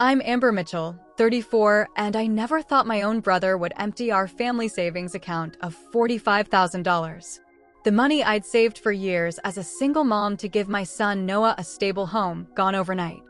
I'm Amber Mitchell, 34, and I never thought my own brother would empty our family savings account of $45,000. The money I'd saved for years as a single mom to give my son Noah a stable home, gone overnight.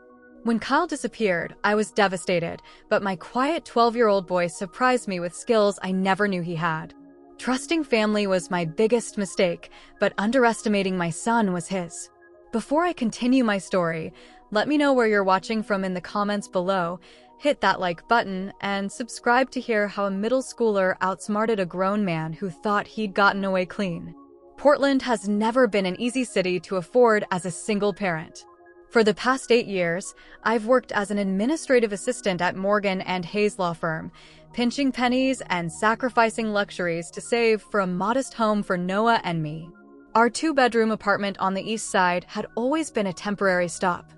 When Kyle disappeared, I was devastated, but my quiet 12-year-old boy surprised me with skills I never knew he had. Trusting family was my biggest mistake, but underestimating my son was his. Before I continue my story, let me know where you're watching from in the comments below, hit that like button, and subscribe to hear how a middle schooler outsmarted a grown man who thought he'd gotten away clean. Portland has never been an easy city to afford as a single parent. For the past 8 years, I've worked as an administrative assistant at Morgan & Hayes law firm, pinching pennies and sacrificing luxuries to save for a modest home for Noah and me. Our 2-bedroom apartment on the east side had always been a temporary stop.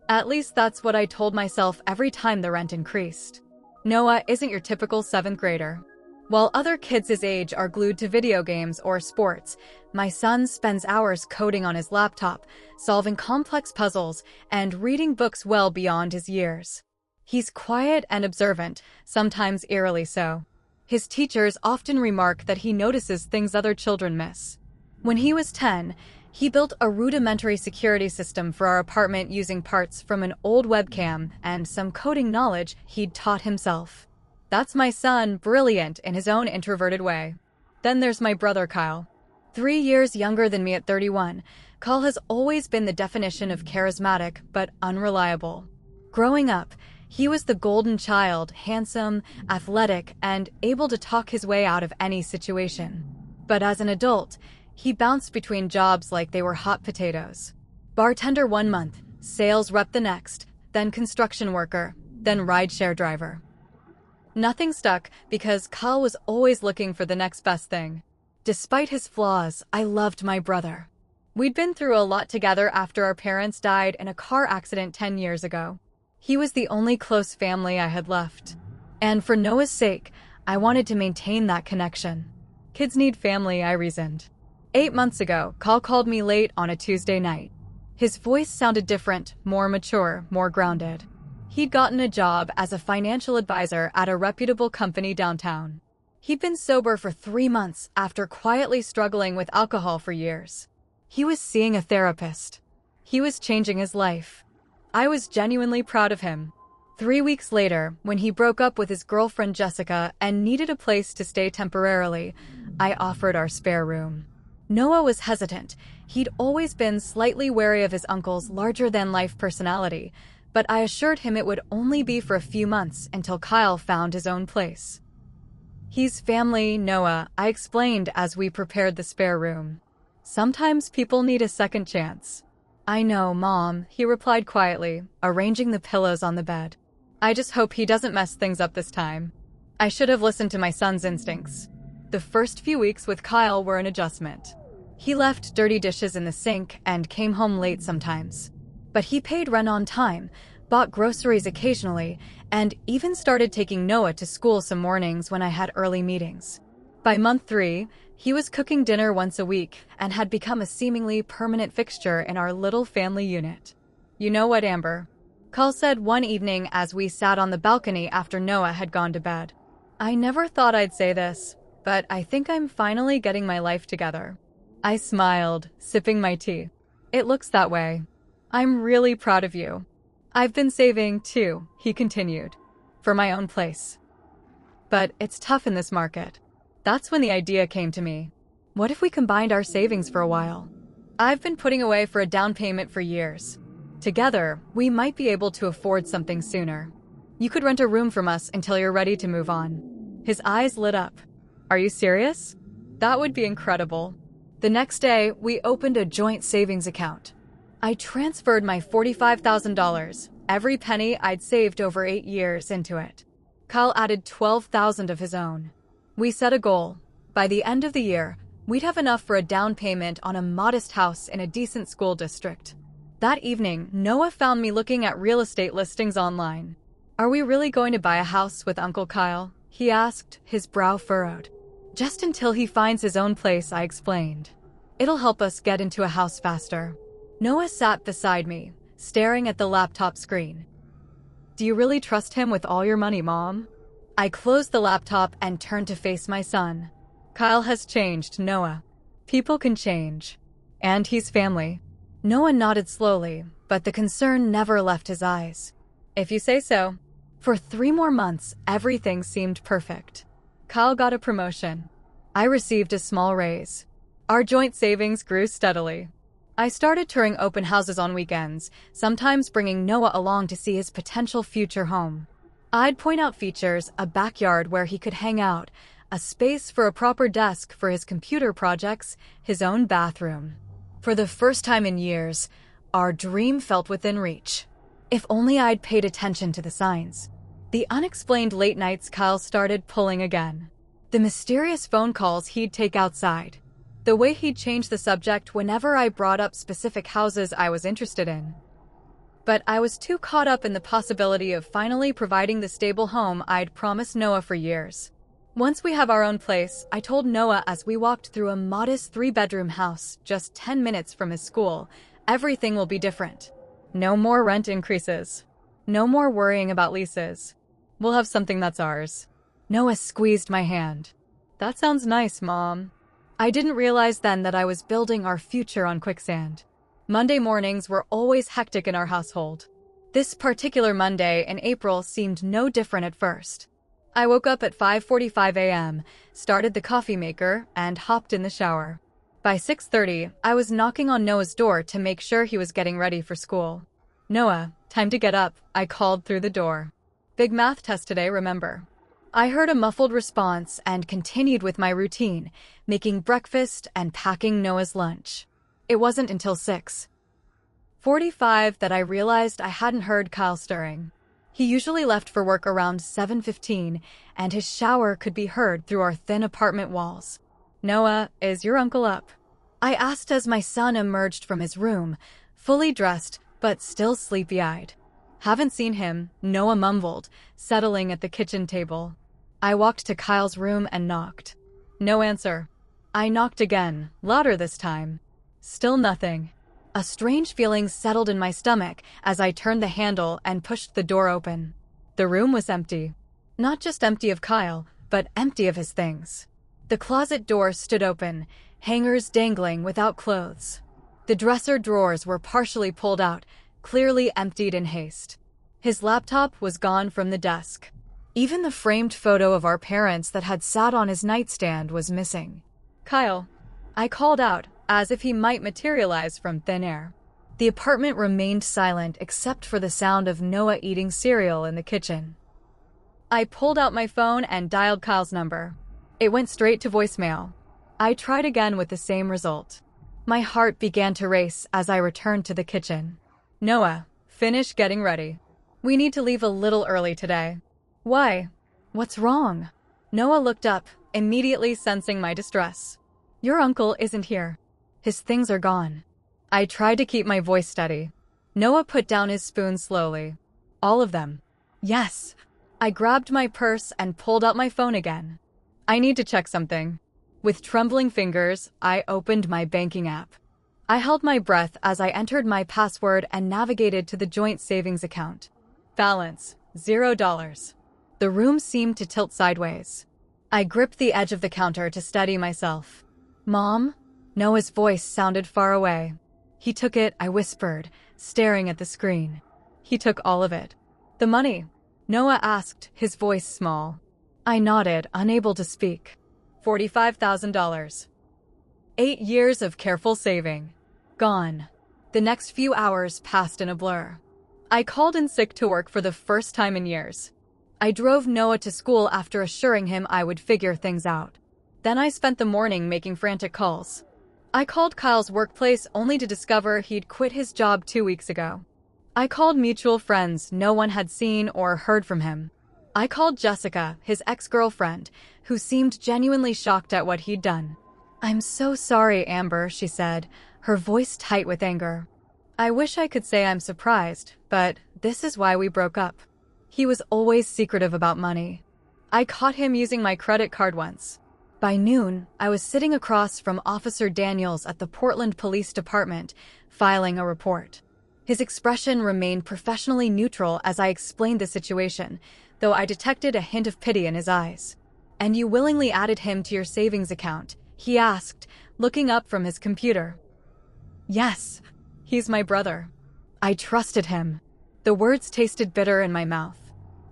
At least that's what I told myself every time the rent increased. Noah isn't your typical 7th grader. While other kids his age are glued to video games or sports, my son spends hours coding on his laptop, solving complex puzzles, and reading books well beyond his years. He's quiet and observant, sometimes eerily so. His teachers often remark that he notices things other children miss. When he was 10, he built a rudimentary security system for our apartment using parts from an old webcam and some coding knowledge he'd taught himself. That's my son, brilliant in his own introverted way. Then there's my brother Kyle. 3 years younger than me at 31, Kyle has always been the definition of charismatic but unreliable. Growing up, he was the golden child, handsome, athletic, and able to talk his way out of any situation. But as an adult, he bounced between jobs like they were hot potatoes. Bartender 1 month, sales rep the next, then construction worker, then rideshare driver. Nothing stuck because Kyle was always looking for the next best thing. Despite his flaws, I loved my brother. We'd been through a lot together after our parents died in a car accident 10 years ago. He was the only close family I had left. And for Noah's sake, I wanted to maintain that connection. Kids need family, I reasoned. 8 months ago, Kyle called me late on a Tuesday night. His voice sounded different, more mature, more grounded. He'd gotten a job as a financial advisor at a reputable company downtown. He'd been sober for 3 months after quietly struggling with alcohol for years. He was seeing a therapist. He was changing his life. I was genuinely proud of him. 3 weeks later, when he broke up with his girlfriend Jessica and needed a place to stay temporarily, I offered our spare room. Noah was hesitant. He'd always been slightly wary of his uncle's larger-than-life personality, but I assured him it would only be for a few months until Kyle found his own place. He's family, Noah, I explained as we prepared the spare room. Sometimes people need a second chance. I know, Mom, he replied quietly, arranging the pillows on the bed. I just hope he doesn't mess things up this time. I should have listened to my son's instincts. The first few weeks with Kyle were an adjustment. He left dirty dishes in the sink and came home late sometimes. But he paid rent on time, bought groceries occasionally, and even started taking Noah to school some mornings when I had early meetings. By month 3, he was cooking dinner once a week and had become a seemingly permanent fixture in our little family unit. You know what, Amber? Kyle said one evening as we sat on the balcony after Noah had gone to bed. I never thought I'd say this, but I think I'm finally getting my life together. I smiled, sipping my tea. It looks that way. I'm really proud of you. I've been saving, too, he continued, for my own place. But it's tough in this market. That's when the idea came to me. What if we combined our savings for a while? I've been putting away for a down payment for years. Together, we might be able to afford something sooner. You could rent a room from us until you're ready to move on. His eyes lit up. Are you serious? That would be incredible. The next day, we opened a joint savings account. I transferred my $45,000, every penny I'd saved over 8 years, into it. Kyle added $12,000 of his own. We set a goal. By the end of the year, we'd have enough for a down payment on a modest house in a decent school district. That evening, Noah found me looking at real estate listings online. Are we really going to buy a house with Uncle Kyle? He asked, his brow furrowed. Just until he finds his own place, I explained. It'll help us get into a house faster. Noah sat beside me, staring at the laptop screen. Do you really trust him with all your money, Mom? I closed the laptop and turned to face my son. Kyle has changed, Noah. People can change. And he's family. Noah nodded slowly, but the concern never left his eyes. If you say so. For 3 more months, everything seemed perfect. Kyle got a promotion. I received a small raise. Our joint savings grew steadily. I started touring open houses on weekends, sometimes bringing Noah along to see his potential future home. I'd point out features, a backyard where he could hang out, a space for a proper desk for his computer projects, his own bathroom. For the first time in years, our dream felt within reach. If only I'd paid attention to the signs. The unexplained late nights Kyle started pulling again. The mysterious phone calls he'd take outside. The way he'd change the subject whenever I brought up specific houses I was interested in. But I was too caught up in the possibility of finally providing the stable home I'd promised Noah for years. Once we have our own place, I told Noah as we walked through a modest 3-bedroom house just 10 minutes from his school, everything will be different. No more rent increases. No more worrying about leases. We'll have something that's ours. Noah squeezed my hand. That sounds nice, Mom. I didn't realize then that I was building our future on quicksand. Monday mornings were always hectic in our household. This particular Monday in April seemed no different at first. I woke up at 5:45 a.m., started the coffee maker, and hopped in the shower. By 6:30, I was knocking on Noah's door to make sure he was getting ready for school. Noah, time to get up, I called through the door. Big math test today, remember? I heard a muffled response and continued with my routine, making breakfast and packing Noah's lunch. It wasn't until 6:45 that I realized I hadn't heard Kyle stirring. He usually left for work around 7:15, and his shower could be heard through our thin apartment walls. Noah, is your uncle up? I asked as my son emerged from his room, fully dressed but still sleepy-eyed. Haven't seen him, Noah mumbled, settling at the kitchen table. I walked to Kyle's room and knocked. No answer. I knocked again, louder this time. Still nothing. A strange feeling settled in my stomach as I turned the handle and pushed the door open. The room was empty. Not just empty of Kyle, but empty of his things. The closet door stood open, hangers dangling without clothes. The dresser drawers were partially pulled out, clearly emptied in haste. His laptop was gone from the desk. Even the framed photo of our parents that had sat on his nightstand was missing. Kyle, I called out, as if he might materialize from thin air. The apartment remained silent except for the sound of Noah eating cereal in the kitchen. I pulled out my phone and dialed Kyle's number. It went straight to voicemail. I tried again with the same result. My heart began to race as I returned to the kitchen. Noah, finish getting ready. We need to leave a little early today. Why? What's wrong? Noah looked up, immediately sensing my distress. Your uncle isn't here. His things are gone. I tried to keep my voice steady. Noah put down his spoon slowly. All of them. Yes. I grabbed my purse and pulled out my phone again. I need to check something. With trembling fingers, I opened my banking app. I held my breath as I entered my password and navigated to the joint savings account. Balance, $0. The room seemed to tilt sideways. I gripped the edge of the counter to steady myself. Mom? Noah's voice sounded far away. He took it, I whispered, staring at the screen. He took all of it. The money? Noah asked, his voice small. I nodded, unable to speak. $45,000. 8 years of careful saving. Gone. The next few hours passed in a blur. I called in sick to work for the first time in years. I drove Noah to school after assuring him I would figure things out. Then I spent the morning making frantic calls. I called Kyle's workplace only to discover he'd quit his job 2 weeks ago. I called mutual friends no one had seen or heard from him. I called Jessica, his ex-girlfriend, who seemed genuinely shocked at what he'd done. I'm so sorry, Amber, she said, her voice tight with anger. I wish I could say I'm surprised, but this is why we broke up. He was always secretive about money. I caught him using my credit card once. By noon, I was sitting across from Officer Daniels at the Portland Police Department, filing a report. His expression remained professionally neutral as I explained the situation, though I detected a hint of pity in his eyes. "And you willingly added him to your savings account?" he asked, looking up from his computer. "Yes, he's my brother. I trusted him." The words tasted bitter in my mouth.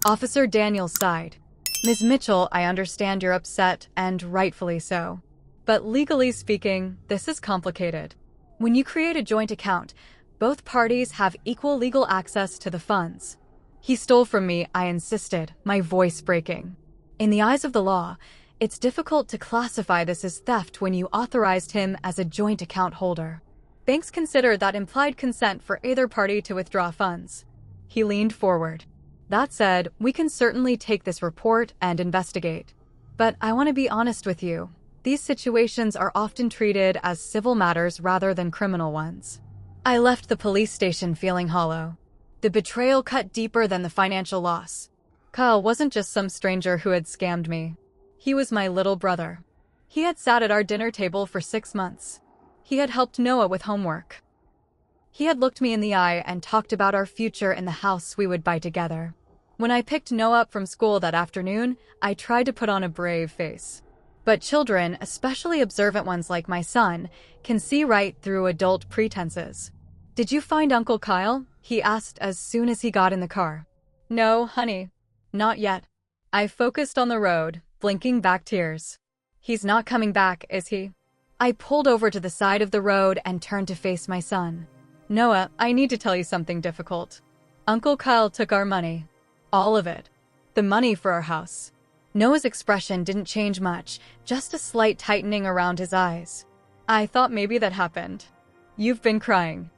Officer Daniels sighed. "Ms. Mitchell, I understand you're upset, and rightfully so. But legally speaking, this is complicated. When you create a joint account, both parties have equal legal access to the funds." "He stole from me," I insisted, my voice breaking. "In the eyes of the law, it's difficult to classify this as theft when you authorized him as a joint account holder. Banks consider that implied consent for either party to withdraw funds." He leaned forward. "That said, we can certainly take this report and investigate. But I want to be honest with you. These situations are often treated as civil matters rather than criminal ones." I left the police station feeling hollow. The betrayal cut deeper than the financial loss. Kyle wasn't just some stranger who had scammed me. He was my little brother. He had sat at our dinner table for 6 months. He had helped Noah with homework. He had looked me in the eye and talked about our future in the house we would buy together. When I picked Noah up from school that afternoon, I tried to put on a brave face. But children, especially observant ones like my son, can see right through adult pretenses. "Did you find Uncle Kyle?" he asked as soon as he got in the car. "No, honey. Not yet." I focused on the road, blinking back tears. "He's not coming back, is he?" I pulled over to the side of the road and turned to face my son. "Noah, I need to tell you something difficult. Uncle Kyle took our money. All of it. The money for our house." Noah's expression didn't change much, just a slight tightening around his eyes. "I thought maybe that happened. You've been crying."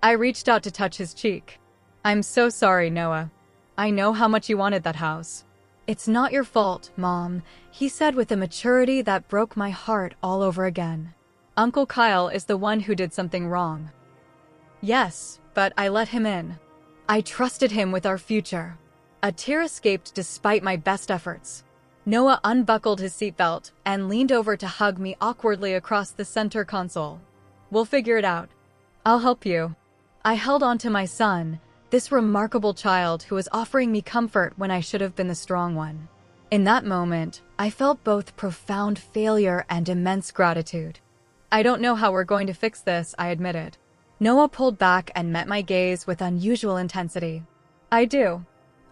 I reached out to touch his cheek. "I'm so sorry, Noah. I know how much you wanted that house." "It's not your fault, Mom," he said with a maturity that broke my heart all over again. "Uncle Kyle is the one who did something wrong." "Yes, but I let him in. I trusted him with our future." A tear escaped despite my best efforts. Noah unbuckled his seatbelt and leaned over to hug me awkwardly across the center console. "We'll figure it out. I'll help you." I held on to my son, this remarkable child who was offering me comfort when I should have been the strong one. In that moment, I felt both profound failure and immense gratitude. "I don't know how we're going to fix this," I admitted. Noah pulled back and met my gaze with unusual intensity. "I do.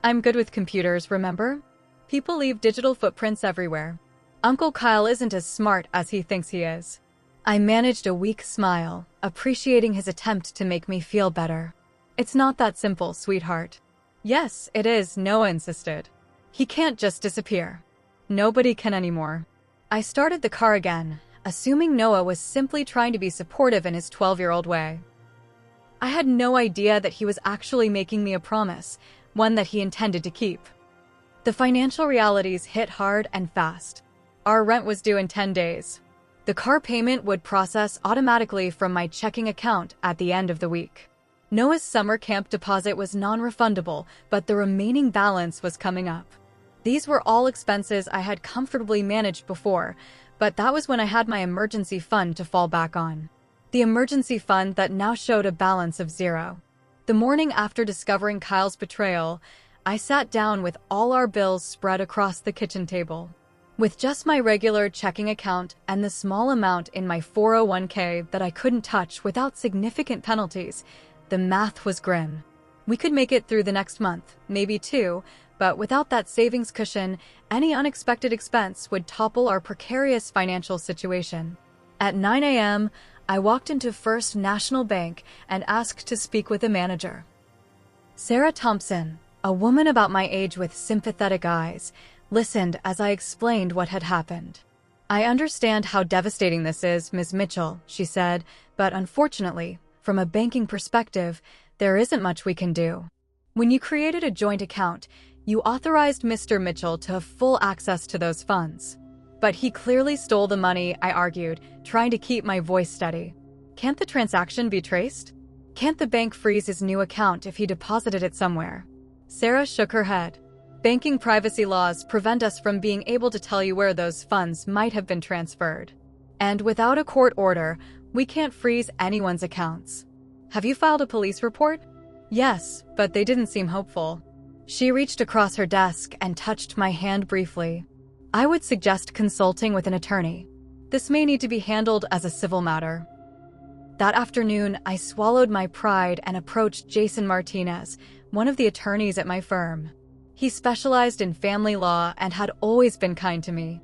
I'm good with computers, remember? People leave digital footprints everywhere. Uncle Kyle isn't as smart as he thinks he is." I managed a weak smile, appreciating his attempt to make me feel better. "It's not that simple, sweetheart." "Yes, it is," Noah insisted. "He can't just disappear. Nobody can anymore." I started the car again, assuming Noah was simply trying to be supportive in his 12-year-old way. I had no idea that he was actually making me a promise, one that he intended to keep. The financial realities hit hard and fast. Our rent was due in 10 days. The car payment would process automatically from my checking account at the end of the week. Noah's summer camp deposit was non-refundable, but the remaining balance was coming up. These were all expenses I had comfortably managed before, but that was when I had my emergency fund to fall back on. The emergency fund that now showed a balance of 0. The morning after discovering Kyle's betrayal, I sat down with all our bills spread across the kitchen table. With just my regular checking account and the small amount in my 401k that I couldn't touch without significant penalties, the math was grim. We could make it through the next month, maybe 2, but without that savings cushion, any unexpected expense would topple our precarious financial situation. At 9 a.m., I walked into First National Bank and asked to speak with a manager. Sarah Thompson, a woman about my age with sympathetic eyes, listened as I explained what had happened. "I understand how devastating this is, Ms. Mitchell," she said, "but unfortunately, from a banking perspective, there isn't much we can do. When you created a joint account, you authorized Mr. Mitchell to have full access to those funds. But he clearly stole the money," I argued, trying to keep my voice steady. "Can't the transaction be traced? Can't the bank freeze his new account if he deposited it somewhere?" Sarah shook her head. "Banking privacy laws prevent us from being able to tell you where those funds might have been transferred. And without a court order, we can't freeze anyone's accounts." "Have you filed a police report?" Yes, but they didn't seem hopeful. She reached across her desk and touched my hand briefly. I would suggest consulting with an attorney. This may need to be handled as a civil matter. That afternoon, I swallowed my pride and approached Jason Martinez, one of the attorneys at my firm. He specialized in family law and had always been kind to me.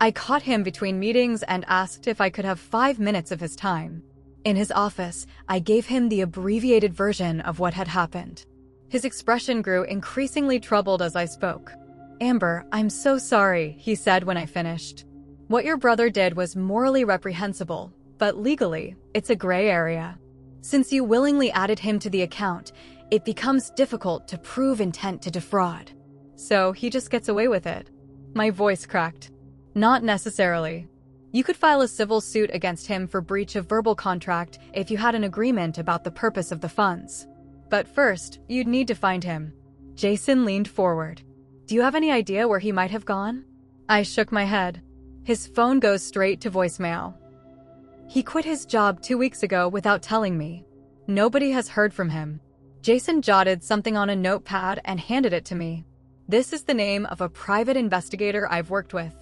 I caught him between meetings and asked if I could have 5 minutes of his time. In his office, I gave him the abbreviated version of what had happened. His expression grew increasingly troubled as I spoke. "Amber, I'm so sorry," he said when I finished. "What your brother did was morally reprehensible, but legally, it's a gray area. Since you willingly added him to the account, it becomes difficult to prove intent to defraud. So he just gets away with it." My voice cracked. "Not necessarily. You could file a civil suit against him for breach of verbal contract if you had an agreement about the purpose of the funds. But first, you'd need to find him." Jason leaned forward. "Do you have any idea where he might have gone?" I shook my head. "His phone goes straight to voicemail. He quit his job 2 weeks ago without telling me. Nobody has heard from him." Jason jotted something on a notepad and handed it to me. "This is the name of a private investigator I've worked with.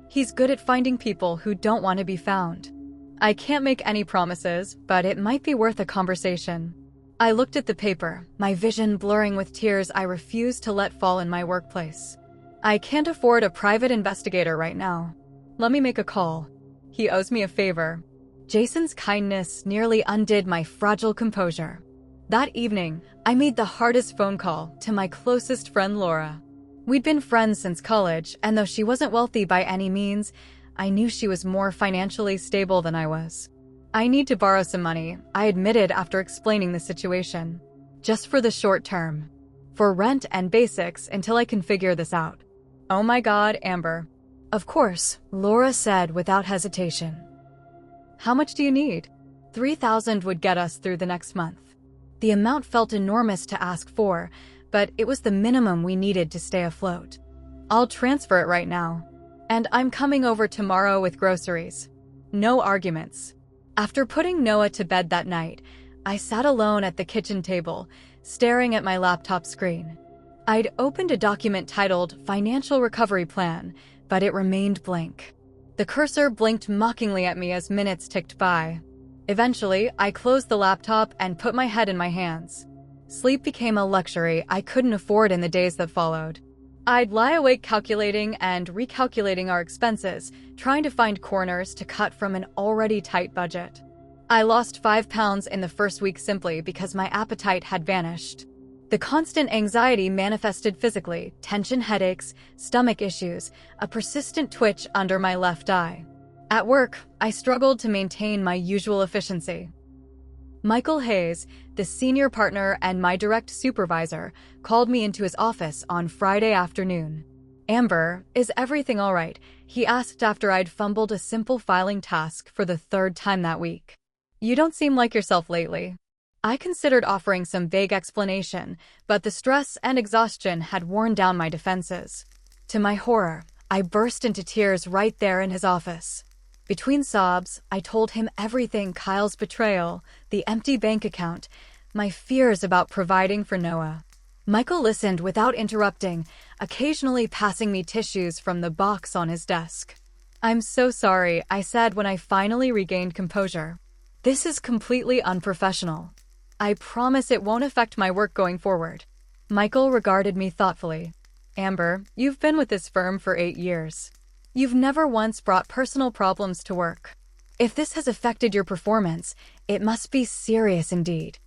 He's good at finding people who don't want to be found. I can't make any promises, but it might be worth a conversation." I looked at the paper, my vision blurring with tears I refused to let fall in my workplace. "I can't afford a private investigator right now. Let me make a call. He owes me a favor." Jason's kindness nearly undid my fragile composure. That evening, I made the hardest phone call to my closest friend Laura. We'd been friends since college, and though she wasn't wealthy by any means, I knew she was more financially stable than I was. "I need to borrow some money," I admitted after explaining the situation. "Just for the short term. For rent and basics until I can figure this out." "Oh my God, Amber." "Of course," Laura said without hesitation. "How much do you need?" $3,000 would get us through the next month. The amount felt enormous to ask for, but it was the minimum we needed to stay afloat. "I'll transfer it right now. And I'm coming over tomorrow with groceries." No arguments. After putting Noah to bed that night, I sat alone at the kitchen table, staring at my laptop screen. I'd opened a document titled Financial Recovery Plan, but it remained blank. The cursor blinked mockingly at me as minutes ticked by. Eventually, I closed the laptop and put my head in my hands. Sleep became a luxury I couldn't afford in the days that followed. I'd lie awake calculating and recalculating our expenses, trying to find corners to cut from an already tight budget. I lost 5 pounds in the first week simply because my appetite had vanished. The constant anxiety manifested physically: tension headaches, stomach issues, a persistent twitch under my left eye. At work, I struggled to maintain my usual efficiency. Michael Hayes, the senior partner and my direct supervisor, called me into his office on Friday afternoon. "Amber, is everything all right?" he asked after I'd fumbled a simple filing task for the 3rd time that week. "You don't seem like yourself lately." I considered offering some vague explanation, but the stress and exhaustion had worn down my defenses. To my horror, I burst into tears right there in his office. Between sobs, I told him everything: Kyle's betrayal, the empty bank account, my fears about providing for Noah. Michael listened without interrupting, occasionally passing me tissues from the box on his desk. "I'm so sorry," I said when I finally regained composure. "This is completely unprofessional. I promise it won't affect my work going forward." Michael regarded me thoughtfully. "Amber, you've been with this firm for 8 years. You've never once brought personal problems to work. If this has affected your performance, it must be serious indeed."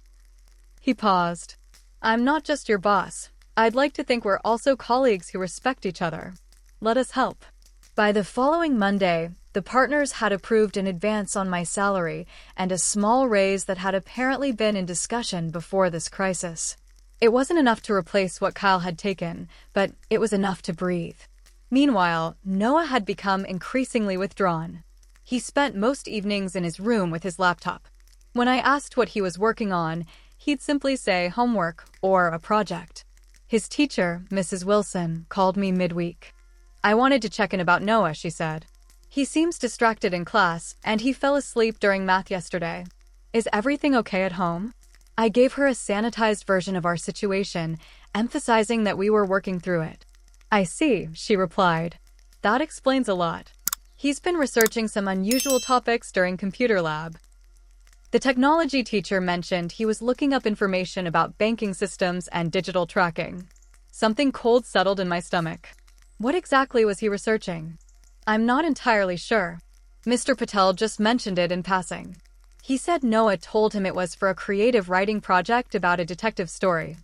He paused. "I'm not just your boss. I'd like to think we're also colleagues who respect each other. Let us help." By the following Monday, the partners had approved an advance on my salary and a small raise that had apparently been in discussion before this crisis. It wasn't enough to replace what Kyle had taken, but it was enough to breathe. Meanwhile, Noah had become increasingly withdrawn. He spent most evenings in his room with his laptop. When I asked what he was working on, he'd simply say homework or a project. His teacher, Mrs. Wilson, called me midweek. "I wanted to check in about Noah," she said. "He seems distracted in class, and he fell asleep during math yesterday. Is everything okay at home?" I gave her a sanitized version of our situation, emphasizing that we were working through it. I see, she replied. That explains a lot. He's been researching some unusual topics during computer lab. The technology teacher mentioned he was looking up information about banking systems and digital tracking. Something cold settled in my stomach. What exactly was he researching? I'm not entirely sure. Mr. Patel just mentioned it in passing. He said Noah told him it was for a creative writing project about a detective story.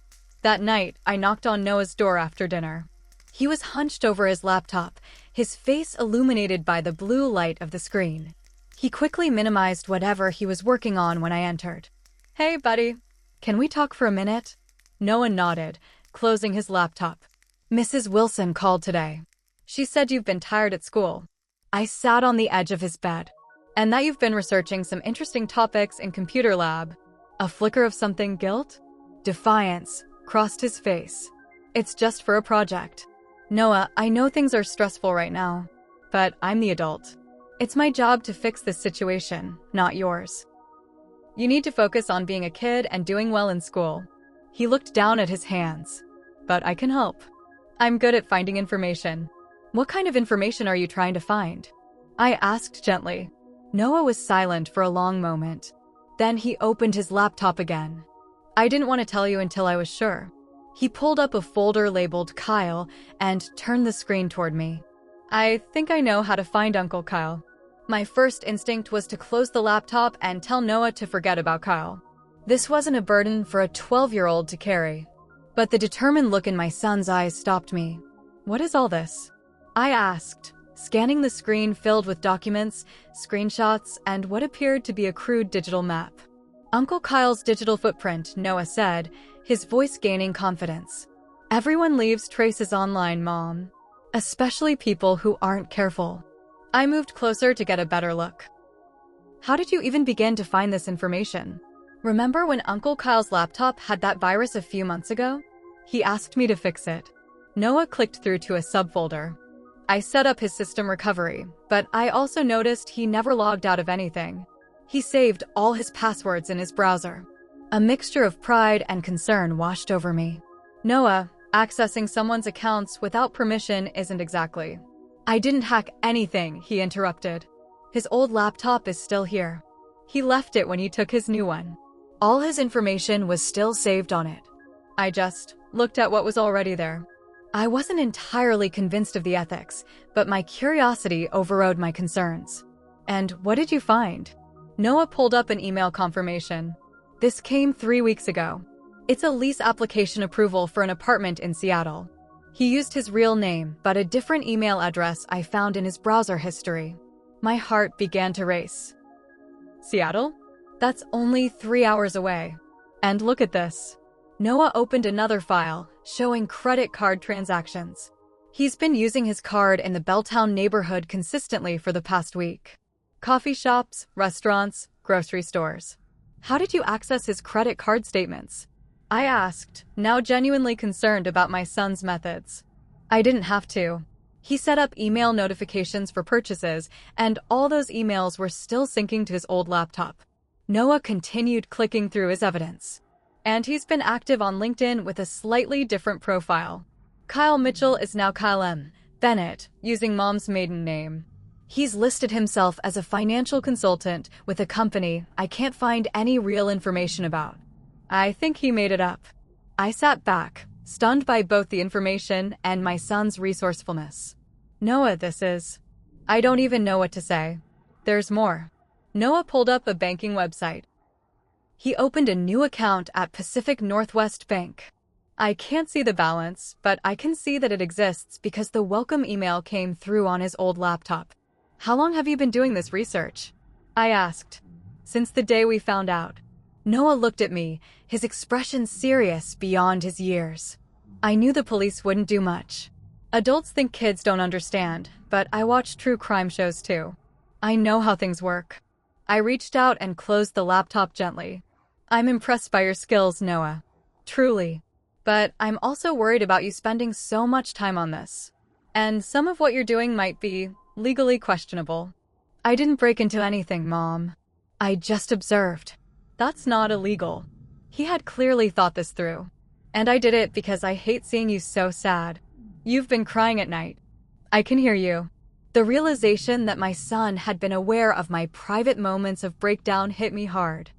That night, I knocked on Noah's door after dinner. He was hunched over his laptop, his face illuminated by the blue light of the screen. He quickly minimized whatever he was working on when I entered. Hey, buddy. Can we talk for a minute? Noah nodded, closing his laptop. Mrs. Wilson called today. She said you've been tired at school. I sat on the edge of his bed. And that you've been researching some interesting topics in computer lab. A flicker of something guilt? Defiance crossed his face. It's just for a project. Noah, I know things are stressful right now, but I'm the adult. It's my job to fix this situation, not yours. You need to focus on being a kid and doing well in school. He looked down at his hands. But I can help. I'm good at finding information. What kind of information are you trying to find? I asked gently. Noah was silent for a long moment. Then he opened his laptop again. I didn't want to tell you until I was sure. He pulled up a folder labeled Kyle and turned the screen toward me. I think I know how to find Uncle Kyle. My first instinct was to close the laptop and tell Noah to forget about Kyle. This wasn't a burden for a 12-year-old to carry. But the determined look in my son's eyes stopped me. What is all this? I asked, scanning the screen filled with documents, screenshots, and what appeared to be a crude digital map. Uncle Kyle's digital footprint, Noah said, his voice gaining confidence. Everyone leaves traces online, Mom. Especially people who aren't careful. I moved closer to get a better look. How did you even begin to find this information? Remember when Uncle Kyle's laptop had that virus a few months ago? He asked me to fix it. Noah clicked through to a subfolder. I set up his system recovery, but I also noticed he never logged out of anything. He saved all his passwords in his browser. A mixture of pride and concern washed over me. Noah, accessing someone's accounts without permission isn't exactly. I didn't hack anything, he interrupted. His old laptop is still here. He left it when he took his new one. All his information was still saved on it. I just looked at what was already there. I wasn't entirely convinced of the ethics, but my curiosity overrode my concerns. And what did you find? Noah pulled up an email confirmation. This came 3 weeks ago. It's a lease application approval for an apartment in Seattle. He used his real name, but a different email address I found in his browser history. My heart began to race. Seattle? That's only 3 hours away. And look at this. Noah opened another file, showing credit card transactions. He's been using his card in the Belltown neighborhood consistently for the past week. Coffee shops, restaurants, grocery stores. How did you access his credit card statements? I asked, now genuinely concerned about my son's methods. I didn't have to. He set up email notifications for purchases, and all those emails were still syncing to his old laptop. Noah continued clicking through his evidence. And he's been active on LinkedIn with a slightly different profile. Kyle Mitchell is now Kyle M. Bennett, using Mom's maiden name. He's listed himself as a financial consultant with a company I can't find any real information about. I think he made it up. I sat back, stunned by both the information and my son's resourcefulness. Noah, this is... I don't even know what to say. There's more. Noah pulled up a banking website. He opened a new account at Pacific Northwest Bank. I can't see the balance, but I can see that it exists because the welcome email came through on his old laptop. How long have you been doing this research? I asked. Since the day we found out. Noah looked at me, his expression serious beyond his years. I knew the police wouldn't do much. Adults think kids don't understand, but I watch true crime shows too. I know how things work. I reached out and closed the laptop gently. I'm impressed by your skills, Noah. Truly. But I'm also worried about you spending so much time on this. And some of what you're doing might be legally questionable. I didn't break into anything, Mom. I just observed. That's not illegal. He had clearly thought this through. And I did it because I hate seeing you so sad. You've been crying at night. I can hear you. The realization that my son had been aware of my private moments of breakdown hit me hard.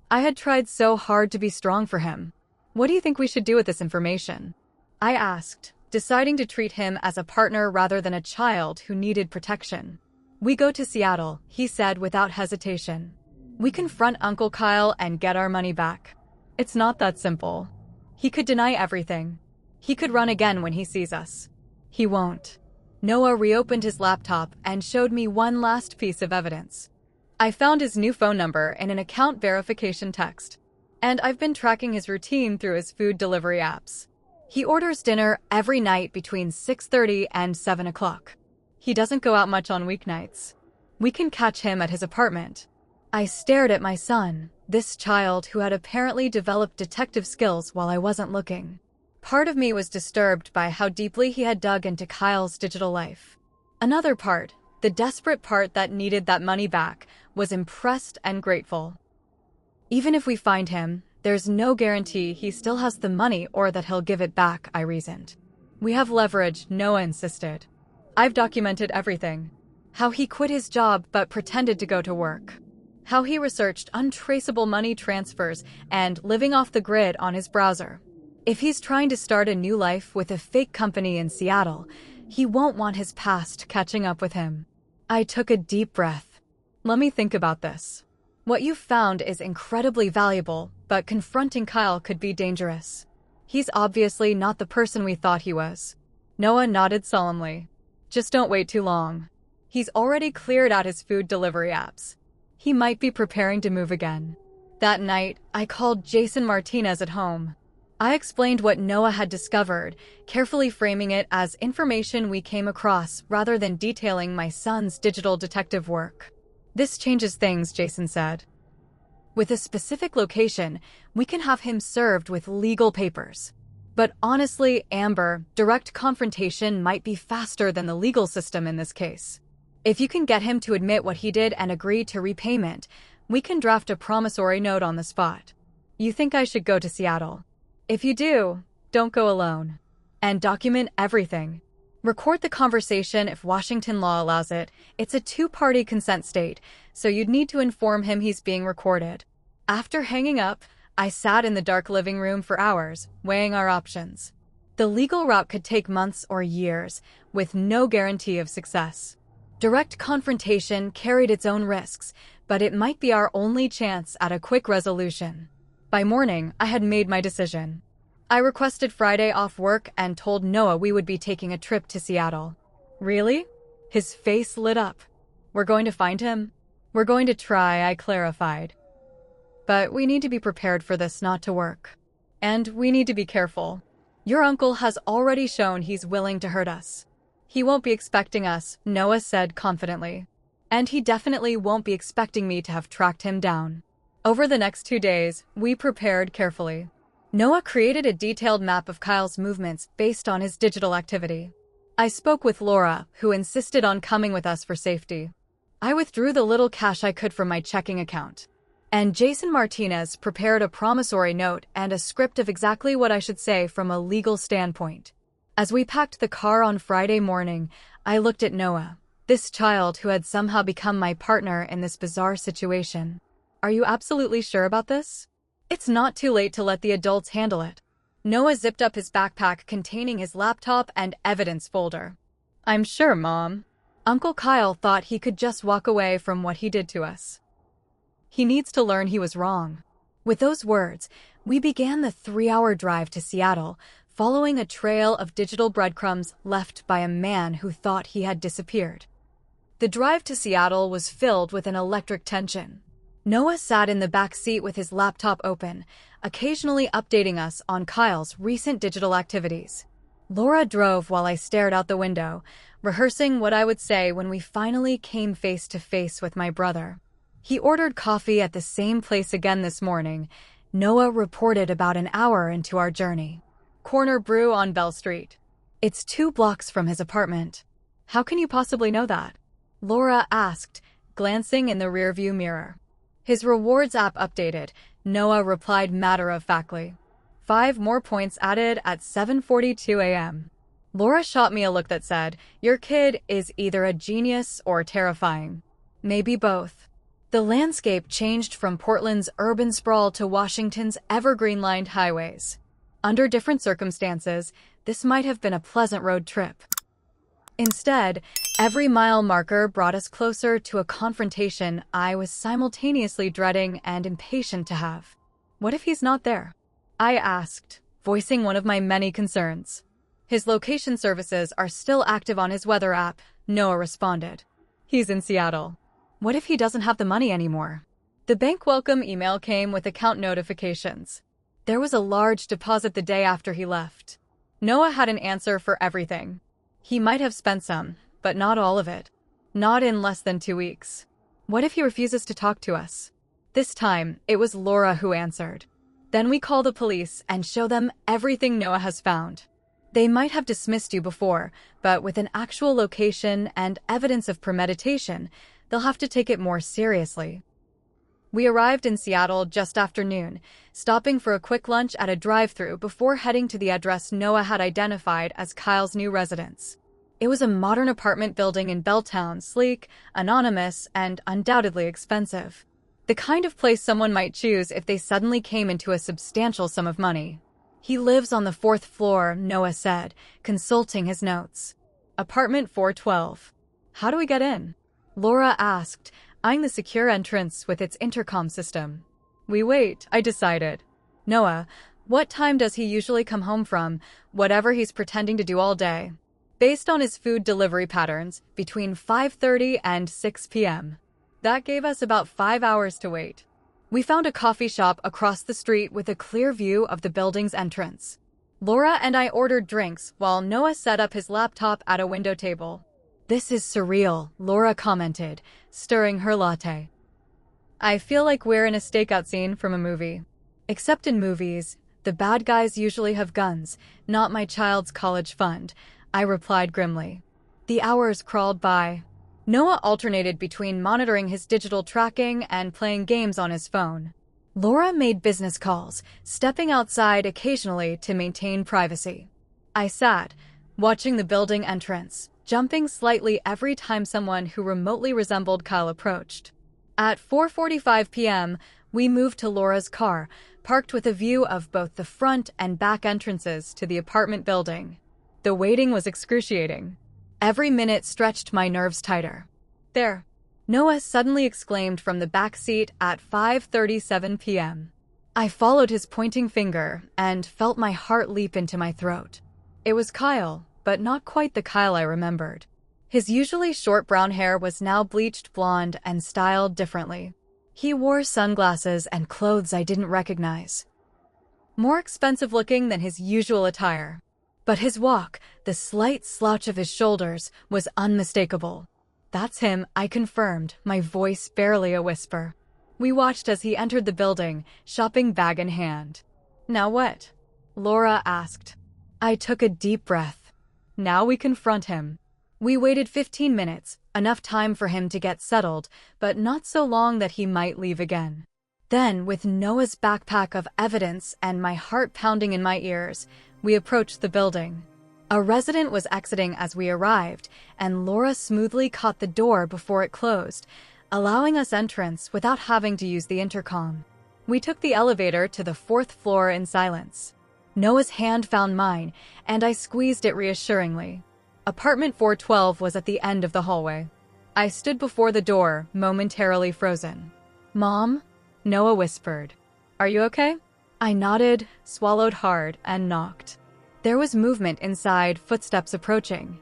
I had tried so hard to be strong for him. What do you think we should do with this information? I asked, deciding to treat him as a partner rather than a child who needed protection. We go to Seattle, he said without hesitation. We confront Uncle Kyle and get our money back. It's not that simple. He could deny everything. He could run again when he sees us. He won't. Noah reopened his laptop and showed me one last piece of evidence. I found his new phone number in an account verification text, and I've been tracking his routine through his food delivery apps. He orders dinner every night between 6:30 and 7 o'clock. He doesn't go out much on weeknights. We can catch him at his apartment. I stared at my son, this child who had apparently developed detective skills while I wasn't looking. Part of me was disturbed by how deeply he had dug into Kyle's digital life. Another part, the desperate part that needed that money back, was impressed and grateful. Even if we find him, there's no guarantee he still has the money or that he'll give it back, I reasoned. We have leverage, Noah insisted. I've documented everything. How he quit his job but pretended to go to work. How he researched untraceable money transfers and living off the grid on his browser. If he's trying to start a new life with a fake company in Seattle, he won't want his past catching up with him. I took a deep breath. Let me think about this. What you found is incredibly valuable, but confronting Kyle could be dangerous. He's obviously not the person we thought he was. Noah nodded solemnly. Just don't wait too long. He's already cleared out his food delivery apps. He might be preparing to move again. That night, I called Jason Martinez at home. I explained what Noah had discovered, carefully framing it as information we came across rather than detailing my son's digital detective work. This changes things, Jason said. With a specific location, we can have him served with legal papers. But honestly, Amber, direct confrontation might be faster than the legal system in this case. If you can get him to admit what he did and agree to repayment, we can draft a promissory note on the spot. You think I should go to Seattle? If you do, don't go alone. And document everything. Record the conversation if Washington law allows it. It's a two-party consent state, so you'd need to inform him he's being recorded. After hanging up, I sat in the dark living room for hours, weighing our options. The legal route could take months or years, with no guarantee of success. Direct confrontation carried its own risks, but it might be our only chance at a quick resolution. By morning, I had made my decision. I requested Friday off work and told Noah we would be taking a trip to Seattle. Really? His face lit up. We're going to find him? We're going to try, I clarified. But we need to be prepared for this not to work. And we need to be careful. Your uncle has already shown he's willing to hurt us. He won't be expecting us, Noah said confidently. And he definitely won't be expecting me to have tracked him down. Over the next 2 days, we prepared carefully. Noah created a detailed map of Kyle's movements based on his digital activity. I spoke with Laura, who insisted on coming with us for safety. I withdrew the little cash I could from my checking account. And Jason Martinez prepared a promissory note and a script of exactly what I should say from a legal standpoint. As we packed the car on Friday morning, I looked at Noah, this child who had somehow become my partner in this bizarre situation. Are you absolutely sure about this? It's not too late to let the adults handle it. Noah zipped up his backpack containing his laptop and evidence folder. I'm sure, Mom. Uncle Kyle thought he could just walk away from what he did to us. He needs to learn he was wrong. With those words, we began the 3-hour drive to Seattle, following a trail of digital breadcrumbs left by a man who thought he had disappeared. The drive to Seattle was filled with an electric tension. Noah sat in the back seat with his laptop open, occasionally updating us on Kyle's recent digital activities. Laura drove while I stared out the window, rehearsing what I would say when we finally came face to face with my brother. He ordered coffee at the same place again this morning, Noah reported about an hour into our journey. Corner Brew on Bell Street. It's 2 blocks from his apartment. How can you possibly know that? Laura asked, glancing in the rearview mirror. His rewards app updated, Noah replied matter-of-factly. 5 more points added at 7:42 a.m. Laura shot me a look that said, "Your kid is either a genius or terrifying. Maybe both." The landscape changed from Portland's urban sprawl to Washington's evergreen-lined highways. Under different circumstances, this might have been a pleasant road trip. Instead, every mile marker brought us closer to a confrontation I was simultaneously dreading and impatient to have. What if he's not there? I asked, voicing one of my many concerns. His location services are still active on his weather app, Noah responded. He's in Seattle. What if he doesn't have the money anymore? The bank welcome email came with account notifications. There was a large deposit the day after he left. Noah had an answer for everything. He might have spent some, but not all of it. Not in less than 2 weeks. What if he refuses to talk to us? This time, it was Laura who answered. Then we call the police and show them everything Noah has found. They might have dismissed you before, but with an actual location and evidence of premeditation, they'll have to take it more seriously. We arrived in Seattle just after noon, stopping for a quick lunch at a drive-thru before heading to the address Noah had identified as Kyle's new residence. It was a modern apartment building in Belltown, sleek, anonymous, and undoubtedly expensive. The kind of place someone might choose if they suddenly came into a substantial sum of money. He lives on the 4th floor, Noah said, consulting his notes. Apartment 412. How do we get in? Laura asked, eyeing the secure entrance with its intercom system. We wait, I decided. Noah, what time does he usually come home from, whatever he's pretending to do all day? Based on his food delivery patterns, between 5:30 and 6 p.m. That gave us about 5 hours to wait. We found a coffee shop across the street with a clear view of the building's entrance. Laura and I ordered drinks while Noah set up his laptop at a window table. This is surreal, Laura commented, stirring her latte. I feel like we're in a stakeout scene from a movie. Except in movies, the bad guys usually have guns, not my child's college fund, I replied grimly. The hours crawled by. Noah alternated between monitoring his digital tracking and playing games on his phone. Laura made business calls, stepping outside occasionally to maintain privacy. I sat, watching the building entrance, jumping slightly every time someone who remotely resembled Kyle approached. At 4:45 p.m., we moved to Laura's car, parked with a view of both the front and back entrances to the apartment building. The waiting was excruciating. Every minute stretched my nerves tighter. There, Noah suddenly exclaimed from the back seat at 5:37 p.m. I followed his pointing finger and felt my heart leap into my throat. It was Kyle, but not quite the Kyle I remembered. His usually short brown hair was now bleached blonde and styled differently. He wore sunglasses and clothes I didn't recognize. More expensive looking than his usual attire. But his walk, the slight slouch of his shoulders, was unmistakable. That's him, I confirmed, my voice barely a whisper. We watched as he entered the building, shopping bag in hand. Now what? Laura asked. I took a deep breath. Now we confront him. We waited 15 minutes, enough time for him to get settled, but not so long that he might leave again. Then, with Noah's backpack of evidence and my heart pounding in my ears, we approached the building. A resident was exiting as we arrived, and Laura smoothly caught the door before it closed, allowing us entrance without having to use the intercom. We took the elevator to the 4th floor in silence. Noah's hand found mine, and I squeezed it reassuringly. Apartment 412 was at the end of the hallway. I stood before the door, momentarily frozen. Mom? Noah whispered. Are you okay? I nodded, swallowed hard, and knocked. There was movement inside, footsteps approaching.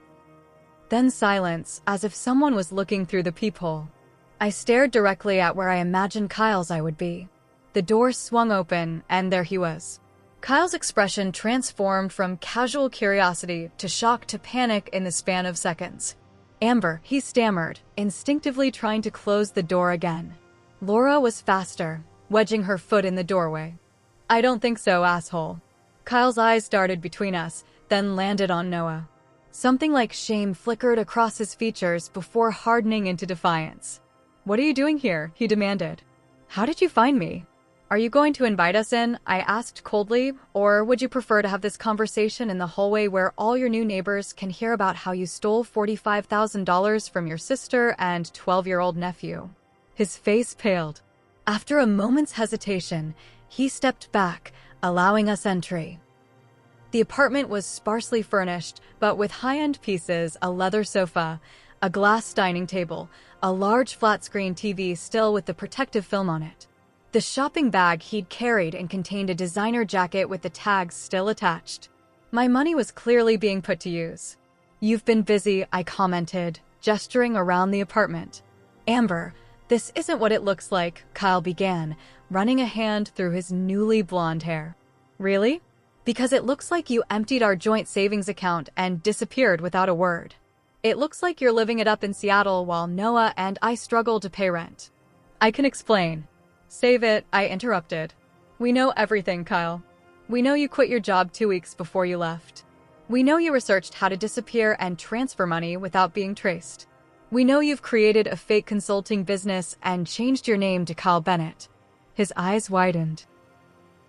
Then silence, as if someone was looking through the peephole. I stared directly at where I imagined Kyle's I would be. The door swung open, and there he was. Kyle's expression transformed from casual curiosity to shock to panic in the span of seconds. Amber, he stammered, instinctively trying to close the door again. Laura was faster, wedging her foot in the doorway. I don't think so, asshole. Kyle's eyes darted between us, then landed on Noah. Something like shame flickered across his features before hardening into defiance. What are you doing here? He demanded. How did you find me? Are you going to invite us in? I asked coldly, or would you prefer to have this conversation in the hallway where all your new neighbors can hear about how you stole $45,000 from your sister and 12-year-old nephew? His face paled. After a moment's hesitation, he stepped back, allowing us entry. The apartment was sparsely furnished, but with high-end pieces, a leather sofa, a glass dining table, a large flat-screen TV still with the protective film on it. The shopping bag he'd carried and contained a designer jacket with the tags still attached. My money was clearly being put to use. "You've been busy," I commented, gesturing around the apartment. "Amber, this isn't what it looks like," Kyle began, running a hand through his newly blonde hair. "Really? Because it looks like you emptied our joint savings account and disappeared without a word. It looks like you're living it up in Seattle while Noah and I struggle to pay rent." "I can explain." "Save it," I interrupted. "We know everything, Kyle. We know you quit your job 2 weeks before you left. We know you researched how to disappear and transfer money without being traced. We know you've created a fake consulting business and changed your name to Kyle Bennett." His eyes widened.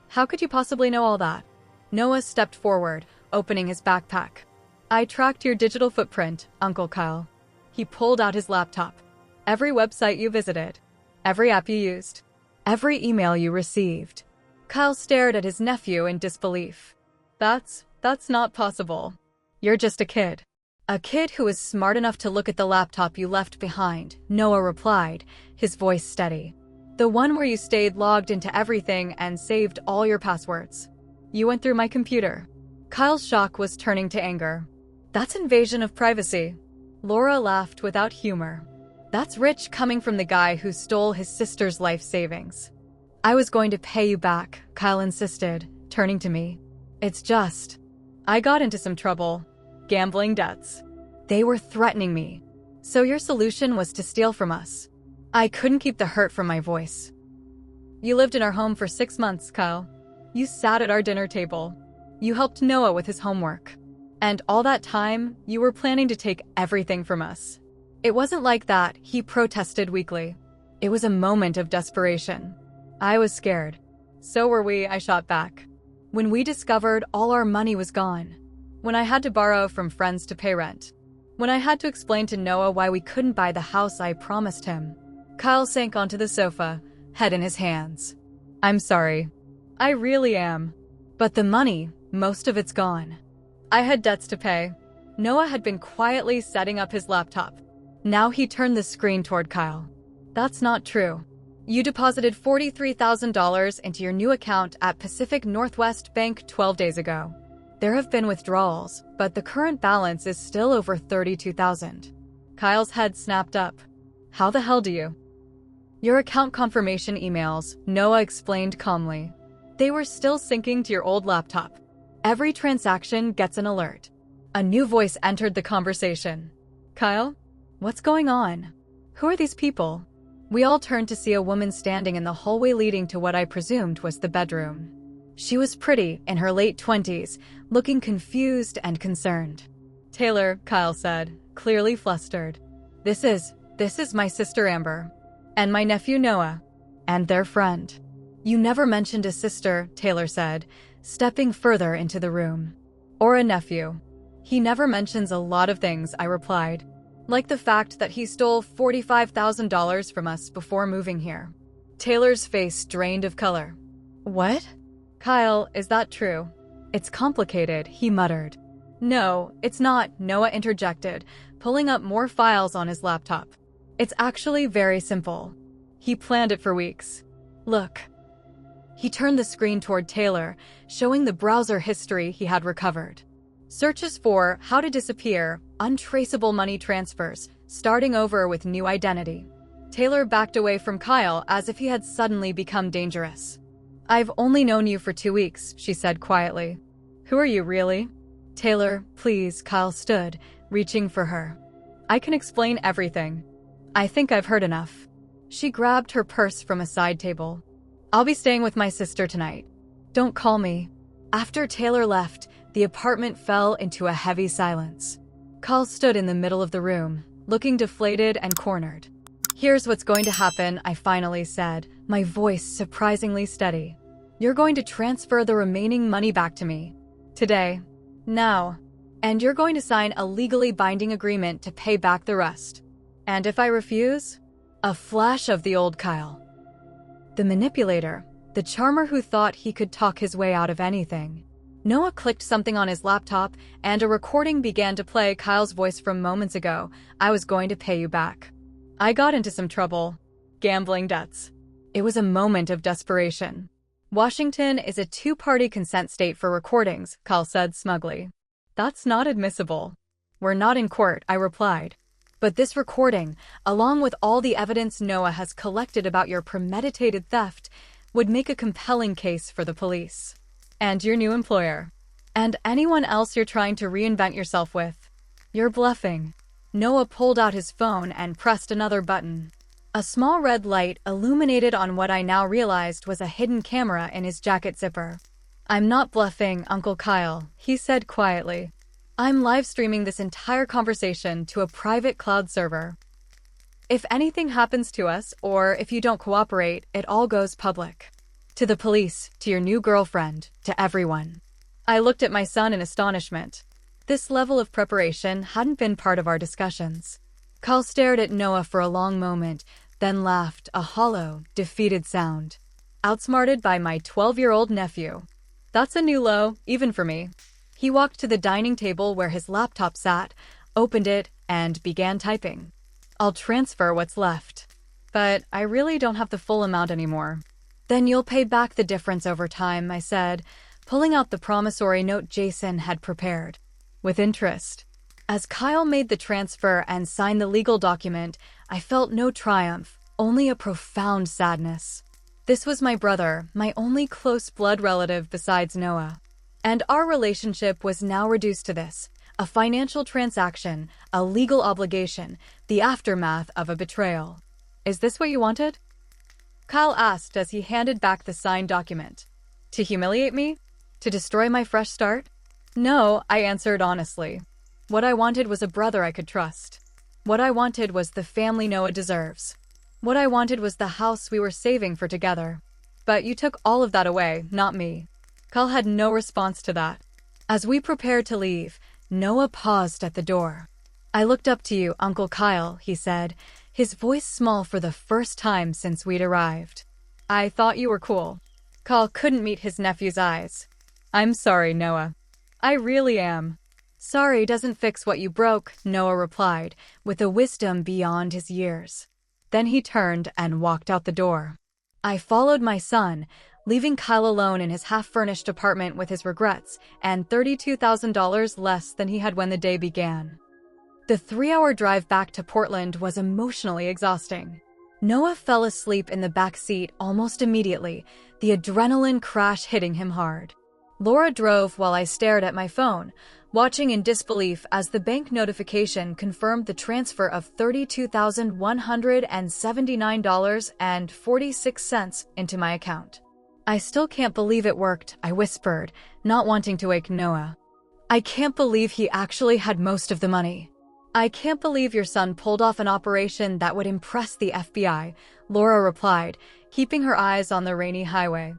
"How could you possibly know all that?" Noah stepped forward, opening his backpack. "I tracked your digital footprint, Uncle Kyle." He pulled out his laptop. "Every website you visited, every app you used, every email you received." Kyle stared at his nephew in disbelief. That's not possible. You're just a kid." "A kid who was smart enough to look at the laptop you left behind," Noah replied, his voice steady. "The one where you stayed logged into everything and saved all your passwords. You went through my computer." Kyle's shock was turning to anger. "That's invasion of privacy." Laura laughed without humor. "That's rich coming from the guy who stole his sister's life savings." "I was going to pay you back," Kyle insisted, turning to me. "It's just, I got into some trouble. Gambling debts. They were threatening me. So your solution was to steal from us." I couldn't keep the hurt from my voice. "You lived in our home for 6 months, Kyle. You sat at our dinner table. You helped Noah with his homework. And all that time, you were planning to take everything from us." "It wasn't like that," he protested weakly. "It was a moment of desperation. I was scared. So were we," I shot back. "When we discovered all our money was gone. When I had to borrow from friends to pay rent. When I had to explain to Noah why we couldn't buy the house I promised him." Kyle sank onto the sofa, head in his hands. "I'm sorry. I really am. But the money, most of it's gone. I had debts to pay." Noah had been quietly setting up his laptop. Now he turned the screen toward Kyle. "That's not true. You deposited $43,000 into your new account at Pacific Northwest Bank 12 days ago. There have been withdrawals, but the current balance is still over $32,000. Kyle's head snapped up. "How the hell do you?" "Your account confirmation emails," Noah explained calmly. "They were still syncing to your old laptop. Every transaction gets an alert." A new voice entered the conversation. "Kyle? What's going on? Who are these people?" We all turned to see a woman standing in the hallway leading to what I presumed was the bedroom. She was pretty, in her late 20s, looking confused and concerned. "Taylor," Kyle said, clearly flustered. This is my sister Amber. And my nephew Noah. And their friend." "You never mentioned a sister," Taylor said, stepping further into the room. "Or a nephew." "He never mentions a lot of things," I replied. "Like the fact that he stole $45,000 from us before moving here." Taylor's face drained of color. "What?" "Kyle, is that true?" "It's complicated," he muttered. "No, it's not," Noah interjected, pulling up more files on his laptop. "It's actually very simple. He planned it for weeks. Look." He turned the screen toward Taylor, showing the browser history he had recovered. Searches for how to disappear, untraceable money transfers, starting over with new identity. Taylor backed away from Kyle as if he had suddenly become dangerous. "I've only known you for 2 weeks," she said quietly. "Who are you, really?" "Taylor, please," Kyle stood, reaching for her. "I can explain everything. I think I've heard enough." She grabbed her purse from a side table. "I'll be staying with my sister tonight. Don't call me." After Taylor left, the apartment fell into a heavy silence. Kyle stood in the middle of the room, looking deflated and cornered. Here's what's going to happen, I finally said, my voice surprisingly steady. You're going to transfer the remaining money back to me. Today. Now. And you're going to sign a legally binding agreement to pay back the rest. And if I refuse? A flash of the old Kyle. The manipulator, the charmer who thought he could talk his way out of anything. Noah clicked something on his laptop, and a recording began to play. Kyle's voice from moments ago. I was going to pay you back. I got into some trouble. Gambling debts. It was a moment of desperation. Washington is a two-party consent state for recordings, Kyle said smugly. That's not admissible. We're not in court, I replied. But this recording, along with all the evidence Noah has collected about your premeditated theft, would make a compelling case for the police. And your new employer. And anyone else you're trying to reinvent yourself with. You're bluffing. Noah pulled out his phone and pressed another button. A small red light illuminated on what I now realized was a hidden camera in his jacket zipper. I'm not bluffing, Uncle Kyle, he said quietly. I'm live streaming this entire conversation to a private cloud server. If anything happens to us, or if you don't cooperate, it all goes public. To the police, to your new girlfriend, to everyone. I looked at my son in astonishment. This level of preparation hadn't been part of our discussions. Kyle stared at Noah for a long moment, then laughed, a hollow, defeated sound. Outsmarted by my 12-year-old nephew. That's a new low, even for me. He walked to the dining table where his laptop sat, opened it, and began typing. I'll transfer what's left. But I really don't have the full amount anymore. Then you'll pay back the difference over time, I said, pulling out the promissory note Jason had prepared. With interest. As Kyle made the transfer and signed the legal document, I felt no triumph, only a profound sadness. This was my brother, my only close blood relative besides Noah. And our relationship was now reduced to this, a financial transaction, a legal obligation, the aftermath of a betrayal. Is this what you wanted? Kyle asked as he handed back the signed document. To humiliate me? To destroy my fresh start? No, I answered honestly. What I wanted was a brother I could trust. What I wanted was the family Noah deserves. What I wanted was the house we were saving for together. But you took all of that away, not me. Kyle had no response to that. As we prepared to leave, Noah paused at the door. I looked up to you, Uncle Kyle, he said, his voice small for the first time since we'd arrived. I thought you were cool. Kyle couldn't meet his nephew's eyes. I'm sorry, Noah. I really am. Sorry doesn't fix what you broke, Noah replied, with a wisdom beyond his years. Then he turned and walked out the door. I followed my son, leaving Kyle alone in his half-furnished apartment with his regrets and $32,000 less than he had when the day began. The 3-hour drive back to Portland was emotionally exhausting. Noah fell asleep in the back seat almost immediately, the adrenaline crash hitting him hard. Laura drove while I stared at my phone, watching in disbelief as the bank notification confirmed the transfer of $32,179.46 into my account. I still can't believe it worked, I whispered, not wanting to wake Noah. I can't believe he actually had most of the money. I can't believe your son pulled off an operation that would impress the FBI, Laura replied, keeping her eyes on the rainy highway.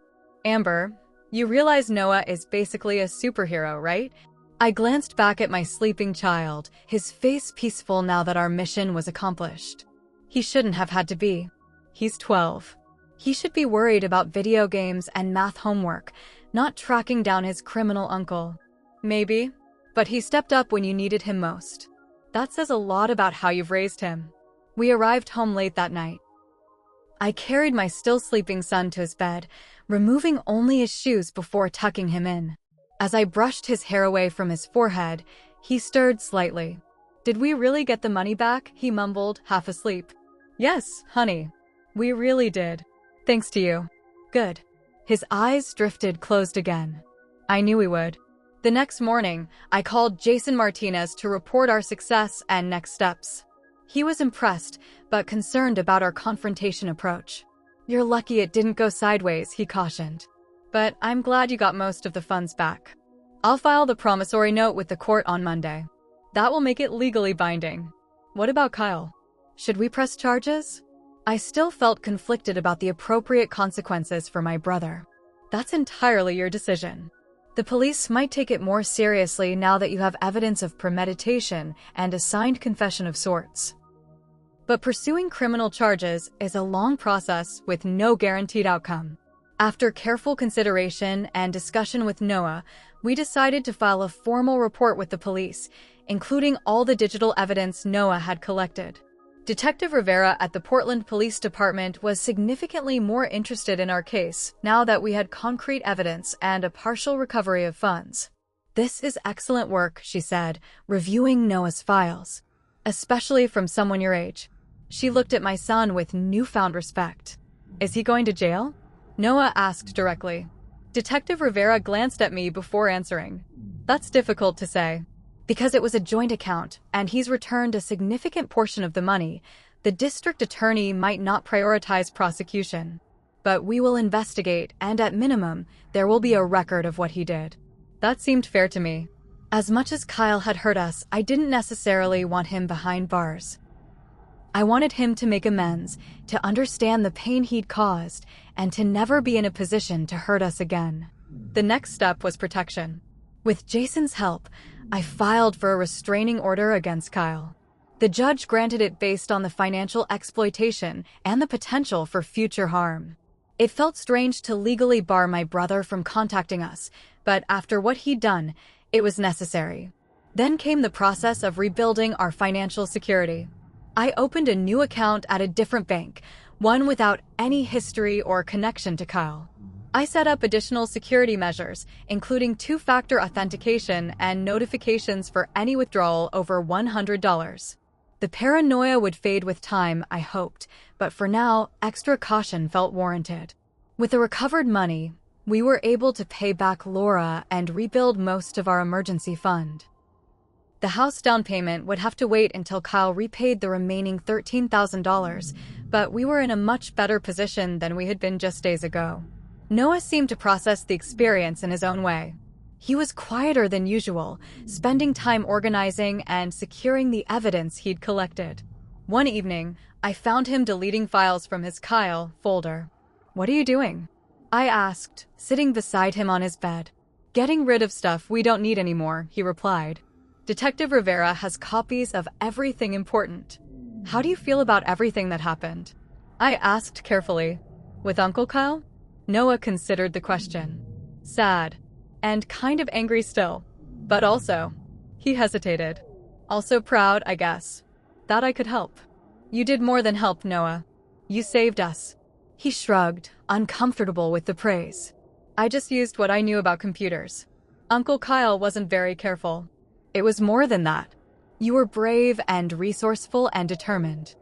Amber, you realize Noah is basically a superhero, right? I glanced back at my sleeping child, his face peaceful now that our mission was accomplished. He shouldn't have had to be. He's 12. He should be worried about video games and math homework, not tracking down his criminal uncle. Maybe, but he stepped up when you needed him most. That says a lot about how you've raised him. We arrived home late that night. I carried my still sleeping son to his bed, removing only his shoes before tucking him in. As I brushed his hair away from his forehead, he stirred slightly. Did we really get the money back? He mumbled, half asleep. Yes, honey. We really did. Thanks to you. Good. His eyes drifted closed again. I knew we would. The next morning, I called Jason Martinez to report our success and next steps. He was impressed, but concerned about our confrontation approach. You're lucky it didn't go sideways, he cautioned. But I'm glad you got most of the funds back. I'll file the promissory note with the court on Monday. That will make it legally binding. What about Kyle? Should we press charges? I still felt conflicted about the appropriate consequences for my brother. That's entirely your decision. The police might take it more seriously now that you have evidence of premeditation and a signed confession of sorts. But pursuing criminal charges is a long process with no guaranteed outcome. After careful consideration and discussion with Noah, we decided to file a formal report with the police, including all the digital evidence Noah had collected. Detective Rivera at the Portland Police Department was significantly more interested in our case now that we had concrete evidence and a partial recovery of funds. "This is excellent work," she said, reviewing Noah's files. "Especially from someone your age." She looked at my son with newfound respect. "Is he going to jail?" Noah asked directly. Detective Rivera glanced at me before answering. "That's difficult to say. Because it was a joint account, and he's returned a significant portion of the money, the district attorney might not prioritize prosecution. But we will investigate, and at minimum, there will be a record of what he did." That seemed fair to me. As much as Kyle had hurt us, I didn't necessarily want him behind bars. I wanted him to make amends, to understand the pain he'd caused, and to never be in a position to hurt us again. The next step was protection. With Jason's help, I filed for a restraining order against Kyle. The judge granted it based on the financial exploitation and the potential for future harm. It felt strange to legally bar my brother from contacting us, but after what he'd done, it was necessary. Then came the process of rebuilding our financial security. I opened a new account at a different bank, one without any history or connection to Kyle. I set up additional security measures, including two-factor authentication and notifications for any withdrawal over $100. The paranoia would fade with time, I hoped, but for now, extra caution felt warranted. With the recovered money, we were able to pay back Laura and rebuild most of our emergency fund. The house down payment would have to wait until Kyle repaid the remaining $13,000, but we were in a much better position than we had been just days ago. Noah seemed to process the experience in his own way. He was quieter than usual, spending time organizing and securing the evidence he'd collected. One evening, I found him deleting files from his Kyle folder. "What are you doing?" I asked, sitting beside him on his bed. "Getting rid of stuff we don't need anymore," he replied. Detective Rivera has copies of everything important. "How do you feel about everything that happened?" I asked carefully. "With Uncle Kyle?" Noah considered the question. "Sad. And kind of angry still. But also," he hesitated, "also proud, I guess, that I could help." "You did more than help, Noah. You saved us." He shrugged, uncomfortable with the praise. "I just used what I knew about computers. Uncle Kyle wasn't very careful. It was more than that. You were brave and resourceful and determined."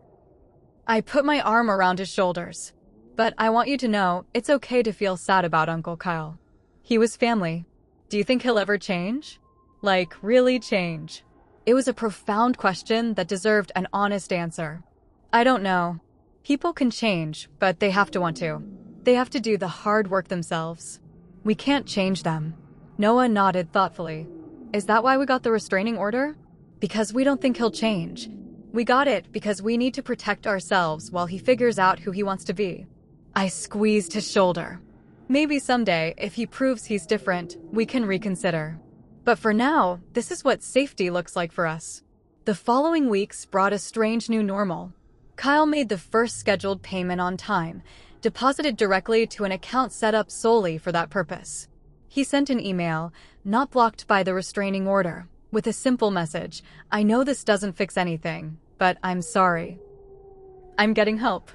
I put my arm around his shoulders. "But I want you to know, it's okay to feel sad about Uncle Kyle. He was family. Do you think he'll ever change? Like, really change?" It was a profound question that deserved an honest answer. "I don't know. People can change, but they have to want to. They have to do the hard work themselves. We can't change them." Noah nodded thoughtfully. "Is that why we got the restraining order?" "Because we don't think he'll change. We got it because we need to protect ourselves while he figures out who he wants to be." I squeezed his shoulder. "Maybe someday, if he proves he's different, we can reconsider. But for now, this is what safety looks like for us." The following weeks brought a strange new normal. Kyle made the first scheduled payment on time, deposited directly to an account set up solely for that purpose. He sent an email, not blocked by the restraining order, with a simple message: "I know this doesn't fix anything, but I'm sorry. I'm getting help."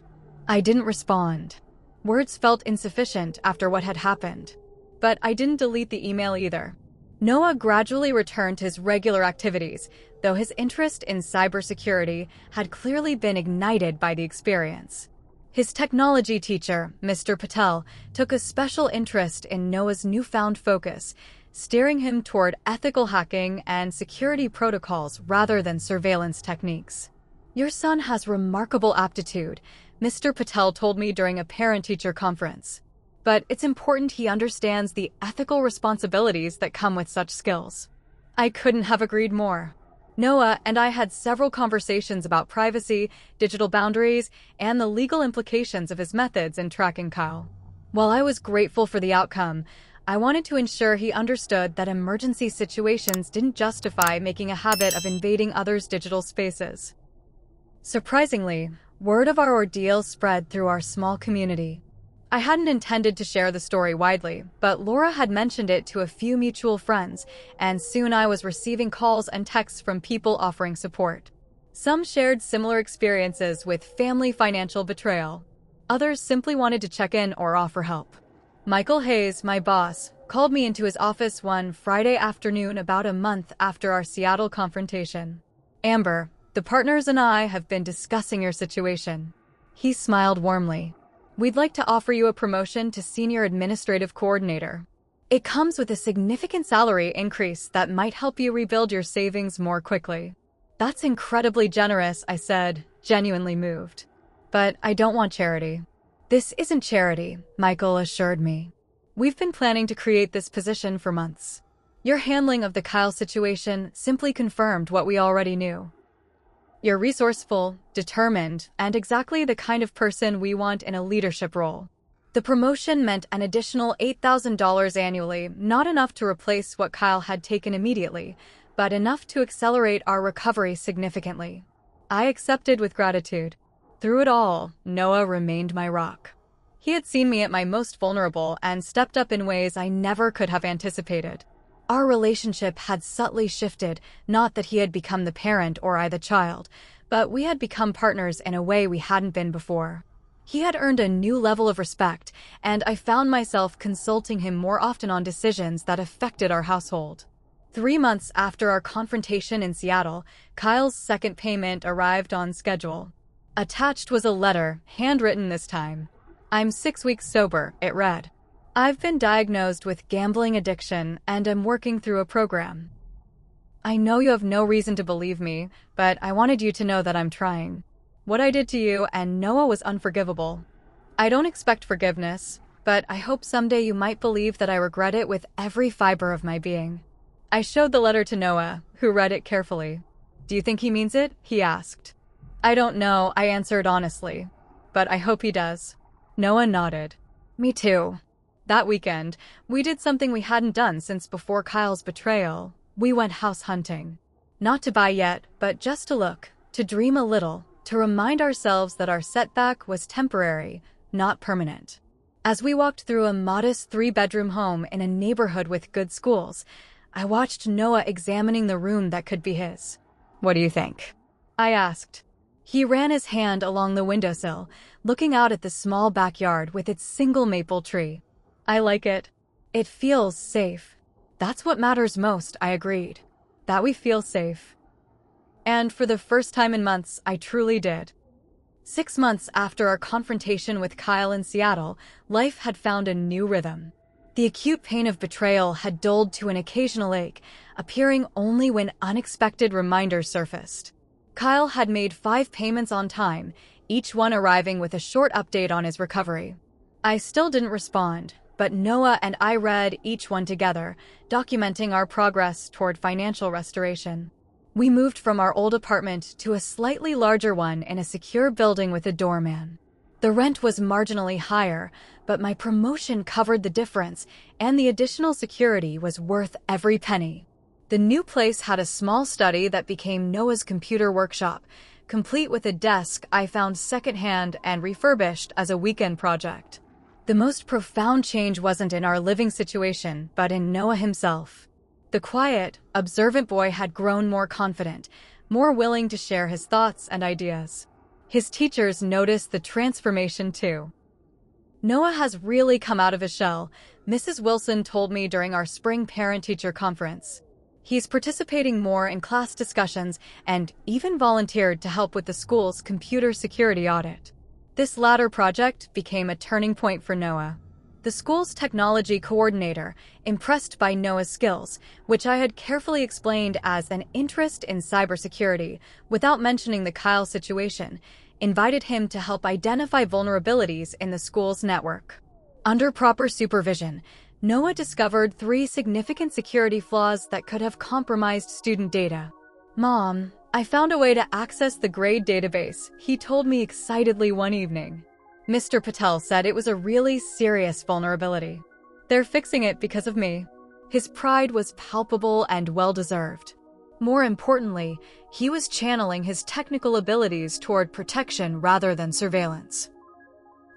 I didn't respond. Words felt insufficient after what had happened. But I didn't delete the email either. Noah gradually returned to his regular activities, though his interest in cybersecurity had clearly been ignited by the experience. His technology teacher, Mr. Patel, took a special interest in Noah's newfound focus, steering him toward ethical hacking and security protocols rather than surveillance techniques. "Your son has remarkable aptitude," Mr. Patel told me during a parent-teacher conference. "But it's important he understands the ethical responsibilities that come with such skills." I couldn't have agreed more. Noah and I had several conversations about privacy, digital boundaries, and the legal implications of his methods in tracking Kyle. While I was grateful for the outcome, I wanted to ensure he understood that emergency situations didn't justify making a habit of invading others' digital spaces. Surprisingly, word of our ordeal spread through our small community. I hadn't intended to share the story widely, but Laura had mentioned it to a few mutual friends, and soon I was receiving calls and texts from people offering support. Some shared similar experiences with family financial betrayal. Others simply wanted to check in or offer help. Michael Hayes, my boss, called me into his office one Friday afternoon about a month after our Seattle confrontation. "Amber, the partners and I have been discussing your situation." He smiled warmly. "We'd like to offer you a promotion to Senior Administrative Coordinator. It comes with a significant salary increase that might help you rebuild your savings more quickly." "That's incredibly generous," I said, genuinely moved. "But I don't want charity." "This isn't charity," Michael assured me. "We've been planning to create this position for months. Your handling of the Kyle situation simply confirmed what we already knew. You're resourceful, determined, and exactly the kind of person we want in a leadership role." The promotion meant an additional $8,000 annually, not enough to replace what Kyle had taken immediately, but enough to accelerate our recovery significantly. I accepted with gratitude. Through it all, Noah remained my rock. He had seen me at my most vulnerable and stepped up in ways I never could have anticipated. Our relationship had subtly shifted, not that he had become the parent or I the child, but we had become partners in a way we hadn't been before. He had earned a new level of respect, and I found myself consulting him more often on decisions that affected our household. 3 months after our confrontation in Seattle, Kyle's second payment arrived on schedule. Attached was a letter, handwritten this time. "I'm 6 weeks sober," it read. "I've been diagnosed with gambling addiction and am working through a program. I know you have no reason to believe me, but I wanted you to know that I'm trying. What I did to you and Noah was unforgivable. I don't expect forgiveness, but I hope someday you might believe that I regret it with every fiber of my being." I showed the letter to Noah, who read it carefully. "Do you think he means it?" he asked. "I don't know," I answered honestly, "but I hope he does." Noah nodded. "Me too." That weekend, we did something we hadn't done since before Kyle's betrayal. We went house hunting. Not to buy yet, but just to look, to dream a little, to remind ourselves that our setback was temporary, not permanent. As we walked through a modest 3-bedroom home in a neighborhood with good schools, I watched Noah examining the room that could be his. "What do you think?" I asked. He ran his hand along the windowsill, looking out at the small backyard with its single maple tree. "I like it. It feels safe." "That's what matters most," I agreed. "That we feel safe." And for the first time in months, I truly did. 6 months after our confrontation with Kyle in Seattle, life had found a new rhythm. The acute pain of betrayal had dulled to an occasional ache, appearing only when unexpected reminders surfaced. Kyle had made 5 payments on time, each one arriving with a short update on his recovery. I still didn't respond, but Noah and I read each one together, documenting our progress toward financial restoration. We moved from our old apartment to a slightly larger one in a secure building with a doorman. The rent was marginally higher, but my promotion covered the difference, and the additional security was worth every penny. The new place had a small study that became Noah's computer workshop, complete with a desk I found secondhand and refurbished as a weekend project. The most profound change wasn't in our living situation, but in Noah himself. The quiet, observant boy had grown more confident, more willing to share his thoughts and ideas. His teachers noticed the transformation too. "Noah has really come out of his shell," Mrs. Wilson told me during our spring parent-teacher conference. "He's participating more in class discussions and even volunteered to help with the school's computer security audit." This latter project became a turning point for Noah. The school's technology coordinator, impressed by Noah's skills, which I had carefully explained as an interest in cybersecurity without mentioning the Kyle situation, invited him to help identify vulnerabilities in the school's network. Under proper supervision, Noah discovered 3 significant security flaws that could have compromised student data. "Mom, I found a way to access the grade database," he told me excitedly one evening. Mr. Patel said it was a really serious vulnerability. "They're fixing it because of me." His pride was palpable and well-deserved. More importantly, he was channeling his technical abilities toward protection rather than surveillance.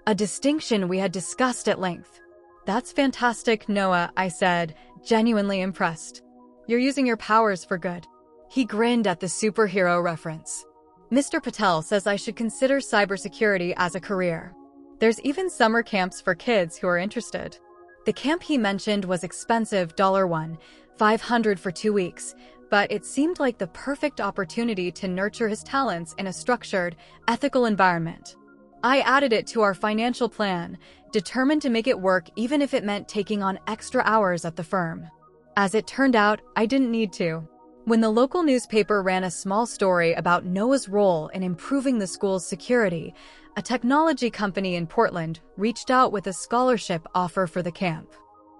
A distinction we had discussed at length. "That's fantastic, Noah," I said, genuinely impressed. "You're using your powers for good." He grinned at the superhero reference. "Mr. Patel says I should consider cybersecurity as a career. There's even summer camps for kids who are interested." The camp he mentioned was expensive, $500 for 2 weeks, but it seemed like the perfect opportunity to nurture his talents in a structured, ethical environment. I added it to our financial plan, determined to make it work even if it meant taking on extra hours at the firm. As it turned out, I didn't need to. When the local newspaper ran a small story about Noah's role in improving the school's security, a technology company in Portland reached out with a scholarship offer for the camp.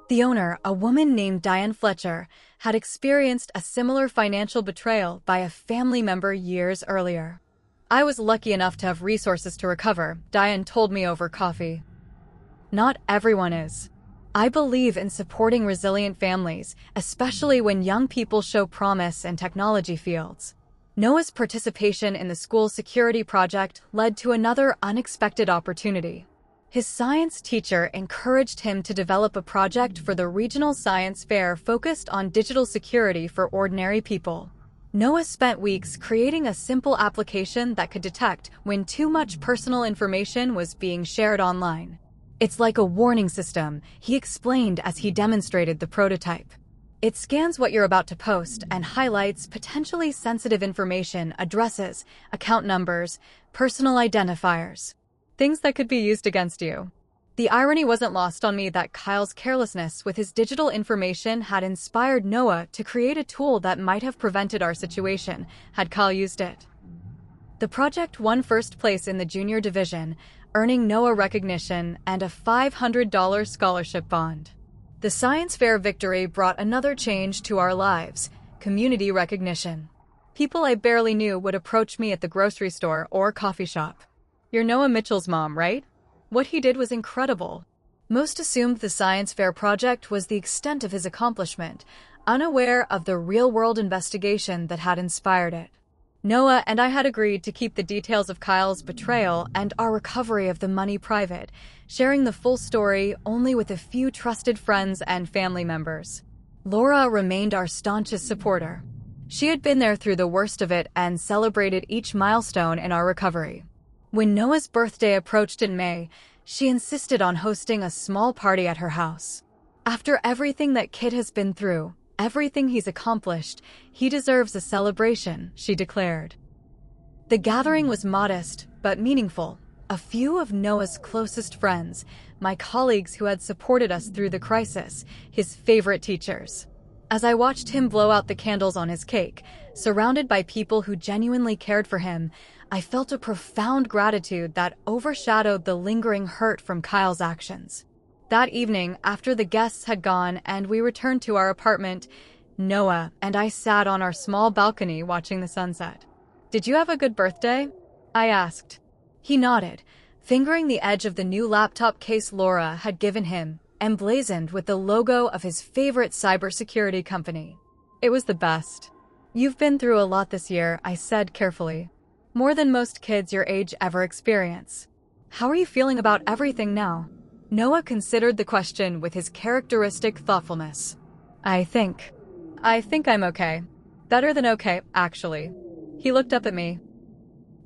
The owner, a woman named Diane Fletcher, had experienced a similar financial betrayal by a family member years earlier. "I was lucky enough to have resources to recover," Diane told me over coffee. Not everyone is. I believe in supporting resilient families, especially when young people show promise in technology fields. Noah's participation in the school security project led to another unexpected opportunity. His science teacher encouraged him to develop a project for the regional science fair focused on digital security for ordinary people. Noah spent weeks creating a simple application that could detect when too much personal information was being shared online. "It's like a warning system," he explained as he demonstrated the prototype. "It scans what you're about to post and highlights potentially sensitive information, addresses, account numbers, personal identifiers, things that could be used against you." The irony wasn't lost on me that Kyle's carelessness with his digital information had inspired Noah to create a tool that might have prevented our situation had Kyle used it. The project won first place in the junior division, earning Noah recognition and a $500 scholarship bond. The science fair victory brought another change to our lives: community recognition. People I barely knew would approach me at the grocery store or coffee shop. "You're Noah Mitchell's mom, right?" What he did was incredible. Most assumed the science fair project was the extent of his accomplishment, unaware of the real-world investigation that had inspired it. Noah and I had agreed to keep the details of Kyle's betrayal and our recovery of the money private, sharing the full story only with a few trusted friends and family members. Laura remained our staunchest supporter. She had been there through the worst of it and celebrated each milestone in our recovery. When Noah's birthday approached in May, she insisted on hosting a small party at her house. "After everything that kid has been through, everything he's accomplished, he deserves a celebration," she declared. The gathering was modest, but meaningful. A few of Noah's closest friends, my colleagues who had supported us through the crisis, his favorite teachers. As I watched him blow out the candles on his cake, surrounded by people who genuinely cared for him, I felt a profound gratitude that overshadowed the lingering hurt from Kyle's actions. That evening, after the guests had gone and we returned to our apartment, Noah and I sat on our small balcony watching the sunset. "Did you have a good birthday?" I asked. He nodded, fingering the edge of the new laptop case Laura had given him, emblazoned with the logo of his favorite cybersecurity company. "It was the best." "You've been through a lot this year," I said carefully. "More than most kids your age ever experience. How are you feeling about everything now?" Noah considered the question with his characteristic thoughtfulness. I think I'm okay. Better than okay, actually." He looked up at me.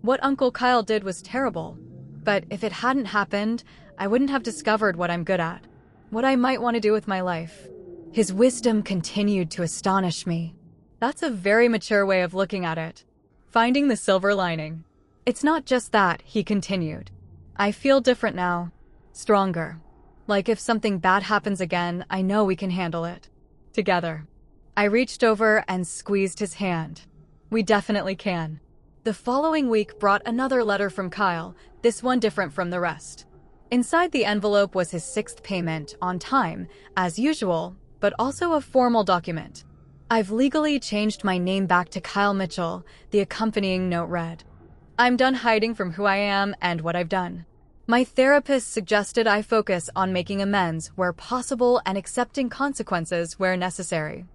"What Uncle Kyle did was terrible. But if it hadn't happened, I wouldn't have discovered what I'm good at, what I might want to do with my life." His wisdom continued to astonish me. That's a very mature way of looking at it. Finding the silver lining. "It's not just that," he continued. "I feel different now. Stronger. Like if something bad happens again, I know we can handle it. Together." I reached over and squeezed his hand. "We definitely can." The following week brought another letter from Kyle, this one different from the rest. Inside the envelope was his 6th payment, on time, as usual, but also a formal document. I've legally changed my name back to Kyle Mitchell, the accompanying note read. I'm done hiding from who I am and what I've done. My therapist suggested I focus on making amends where possible and accepting consequences where necessary.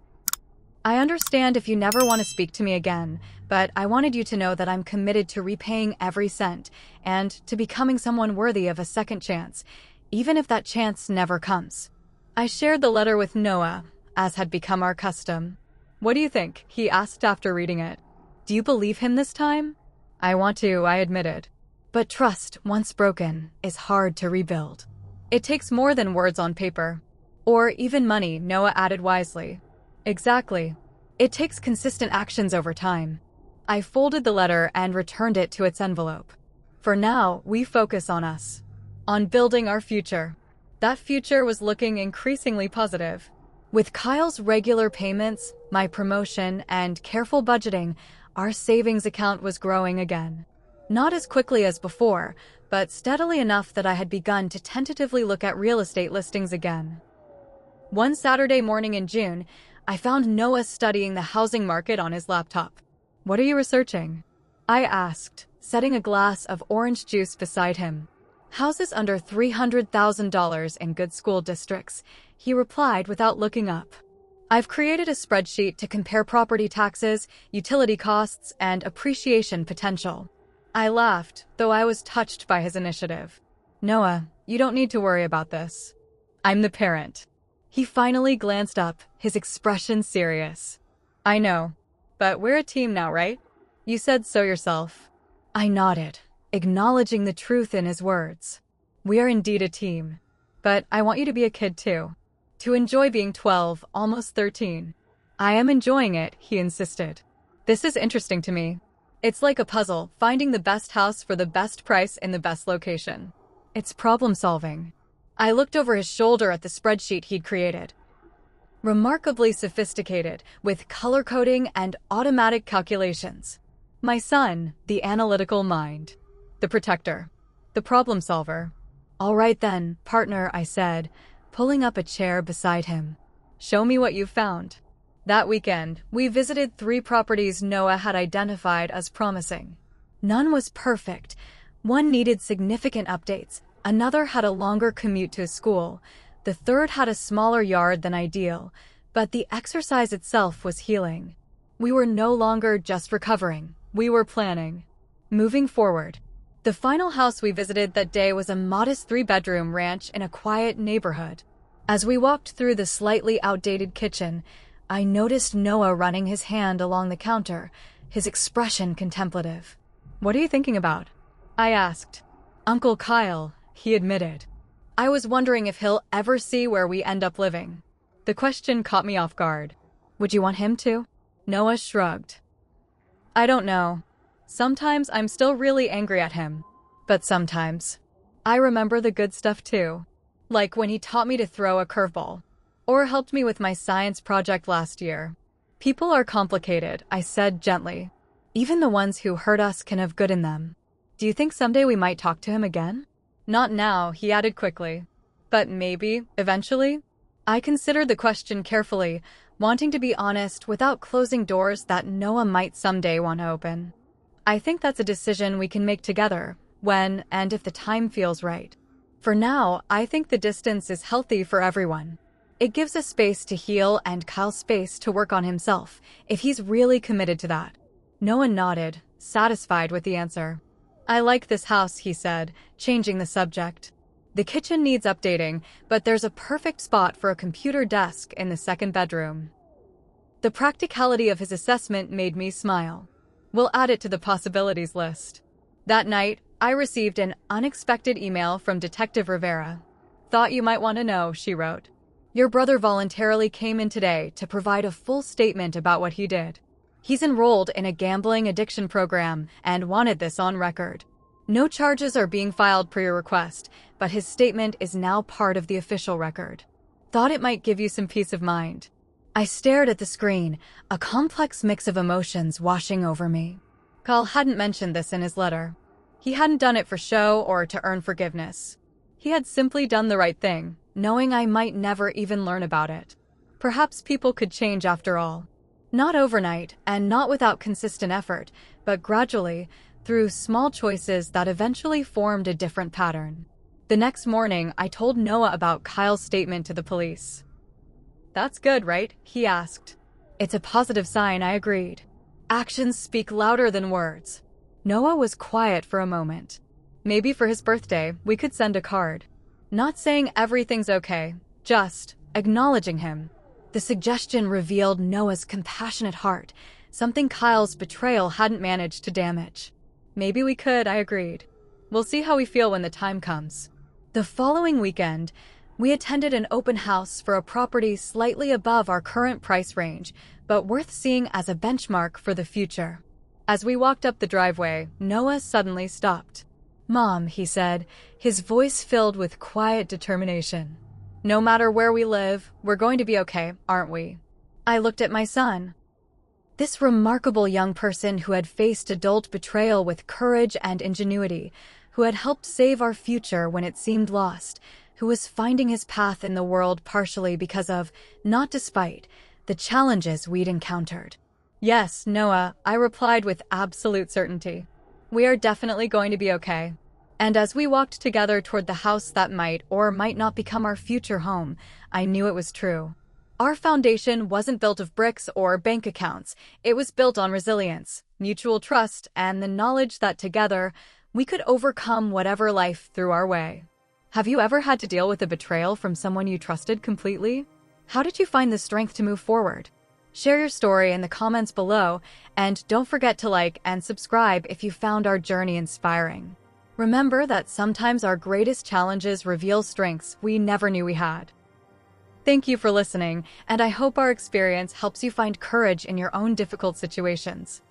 I understand if you never want to speak to me again, but I wanted you to know that I'm committed to repaying every cent and to becoming someone worthy of a second chance, even if that chance never comes. I shared the letter with Noah, as had become our custom. What do you think? He asked after reading it. Do you believe him this time? I want to, I admitted. But trust, once broken, is hard to rebuild. It takes more than words on paper. Or even money, Noah added wisely. Exactly. It takes consistent actions over time. I folded the letter and returned it to its envelope. For now, we focus on us. On building our future. That future was looking increasingly positive. With Kyle's regular payments, my promotion, and careful budgeting, our savings account was growing again. Not as quickly as before, but steadily enough that I had begun to tentatively look at real estate listings again. One Saturday morning in June, I found Noah studying the housing market on his laptop. What are you researching? I asked, setting a glass of orange juice beside him. Houses under $300,000 in good school districts, he replied without looking up. I've created a spreadsheet to compare property taxes, utility costs, and appreciation potential. I laughed, though I was touched by his initiative. Noah, you don't need to worry about this. I'm the parent. He finally glanced up, his expression serious. I know, but we're a team now, right? You said so yourself. I nodded, acknowledging the truth in his words. We are indeed a team. But I want you to be a kid too. To enjoy being 12, almost 13. I am enjoying it, he insisted. This is interesting to me. It's like a puzzle, finding the best house for the best price in the best location. It's problem solving. I looked over his shoulder at the spreadsheet he'd created. Remarkably sophisticated, with color coding and automatic calculations. My son, the analytical mind. The protector. The problem solver. All right then, partner, I said, pulling up a chair beside him. Show me what you've found. That weekend, we visited 3 properties Noah had identified as promising. None was perfect. One needed significant updates. Another had a longer commute to school. The third had a smaller yard than ideal. But the exercise itself was healing. We were no longer just recovering. We were planning. Moving forward. The final house we visited that day was a modest 3-bedroom ranch in a quiet neighborhood. As we walked through the slightly outdated kitchen, I noticed Noah running his hand along the counter, his expression contemplative. What are you thinking about? I asked. Uncle Kyle, he admitted. I was wondering if he'll ever see where we end up living. The question caught me off guard. Would you want him to? Noah shrugged. I don't know. Sometimes I'm still really angry at him. But sometimes, I remember the good stuff too. Like when he taught me to throw a curveball. Or helped me with my science project last year. People are complicated, I said gently. Even the ones who hurt us can have good in them. Do you think someday we might talk to him again? Not now, he added quickly. But maybe, eventually? I considered the question carefully, wanting to be honest without closing doors that Noah might someday want to open. I think that's a decision we can make together, when and if the time feels right. For now, I think the distance is healthy for everyone. It gives us space to heal and Kyle space to work on himself, if he's really committed to that. Noah nodded, satisfied with the answer. I like this house, he said, changing the subject. The kitchen needs updating, but there's a perfect spot for a computer desk in the 2nd bedroom. The practicality of his assessment made me smile. We'll add it to the possibilities list. That night, I received an unexpected email from Detective Rivera. Thought you might want to know, she wrote. Your brother voluntarily came in today to provide a full statement about what he did. He's enrolled in a gambling addiction program and wanted this on record. No charges are being filed per your request, but his statement is now part of the official record. Thought it might give you some peace of mind. I stared at the screen, a complex mix of emotions washing over me. Kyle hadn't mentioned this in his letter. He hadn't done it for show or to earn forgiveness. He had simply done the right thing, knowing I might never even learn about it. Perhaps people could change after all. Not overnight, and not without consistent effort, but gradually, through small choices that eventually formed a different pattern. The next morning, I told Noah about Kyle's statement to the police. "That's good, right?" he asked. "It's a positive sign," I agreed. Actions speak louder than words. Noah was quiet for a moment. Maybe for his birthday, we could send a card. Not saying everything's okay, just acknowledging him. The suggestion revealed Noah's compassionate heart, something Kyle's betrayal hadn't managed to damage. Maybe we could, I agreed. We'll see how we feel when the time comes. The following weekend, we attended an open house for a property slightly above our current price range, but worth seeing as a benchmark for the future. As we walked up the driveway, Noah suddenly stopped. "Mom," he said, his voice filled with quiet determination. "No matter where we live, we're going to be okay, aren't we?" I looked at my son. This remarkable young person who had faced adult betrayal with courage and ingenuity, who had helped save our future when it seemed lost, who was finding his path in the world partially because of, not despite, the challenges we'd encountered. "Yes, Noah," I replied with absolute certainty. "We are definitely going to be okay." And as we walked together toward the house that might or might not become our future home, I knew it was true. Our foundation wasn't built of bricks or bank accounts. It was built on resilience, mutual trust, and the knowledge that together, we could overcome whatever life threw our way. Have you ever had to deal with a betrayal from someone you trusted completely? How did you find the strength to move forward? Share your story in the comments below, and don't forget to like and subscribe if you found our journey inspiring. Remember that sometimes our greatest challenges reveal strengths we never knew we had. Thank you for listening, and I hope our experience helps you find courage in your own difficult situations.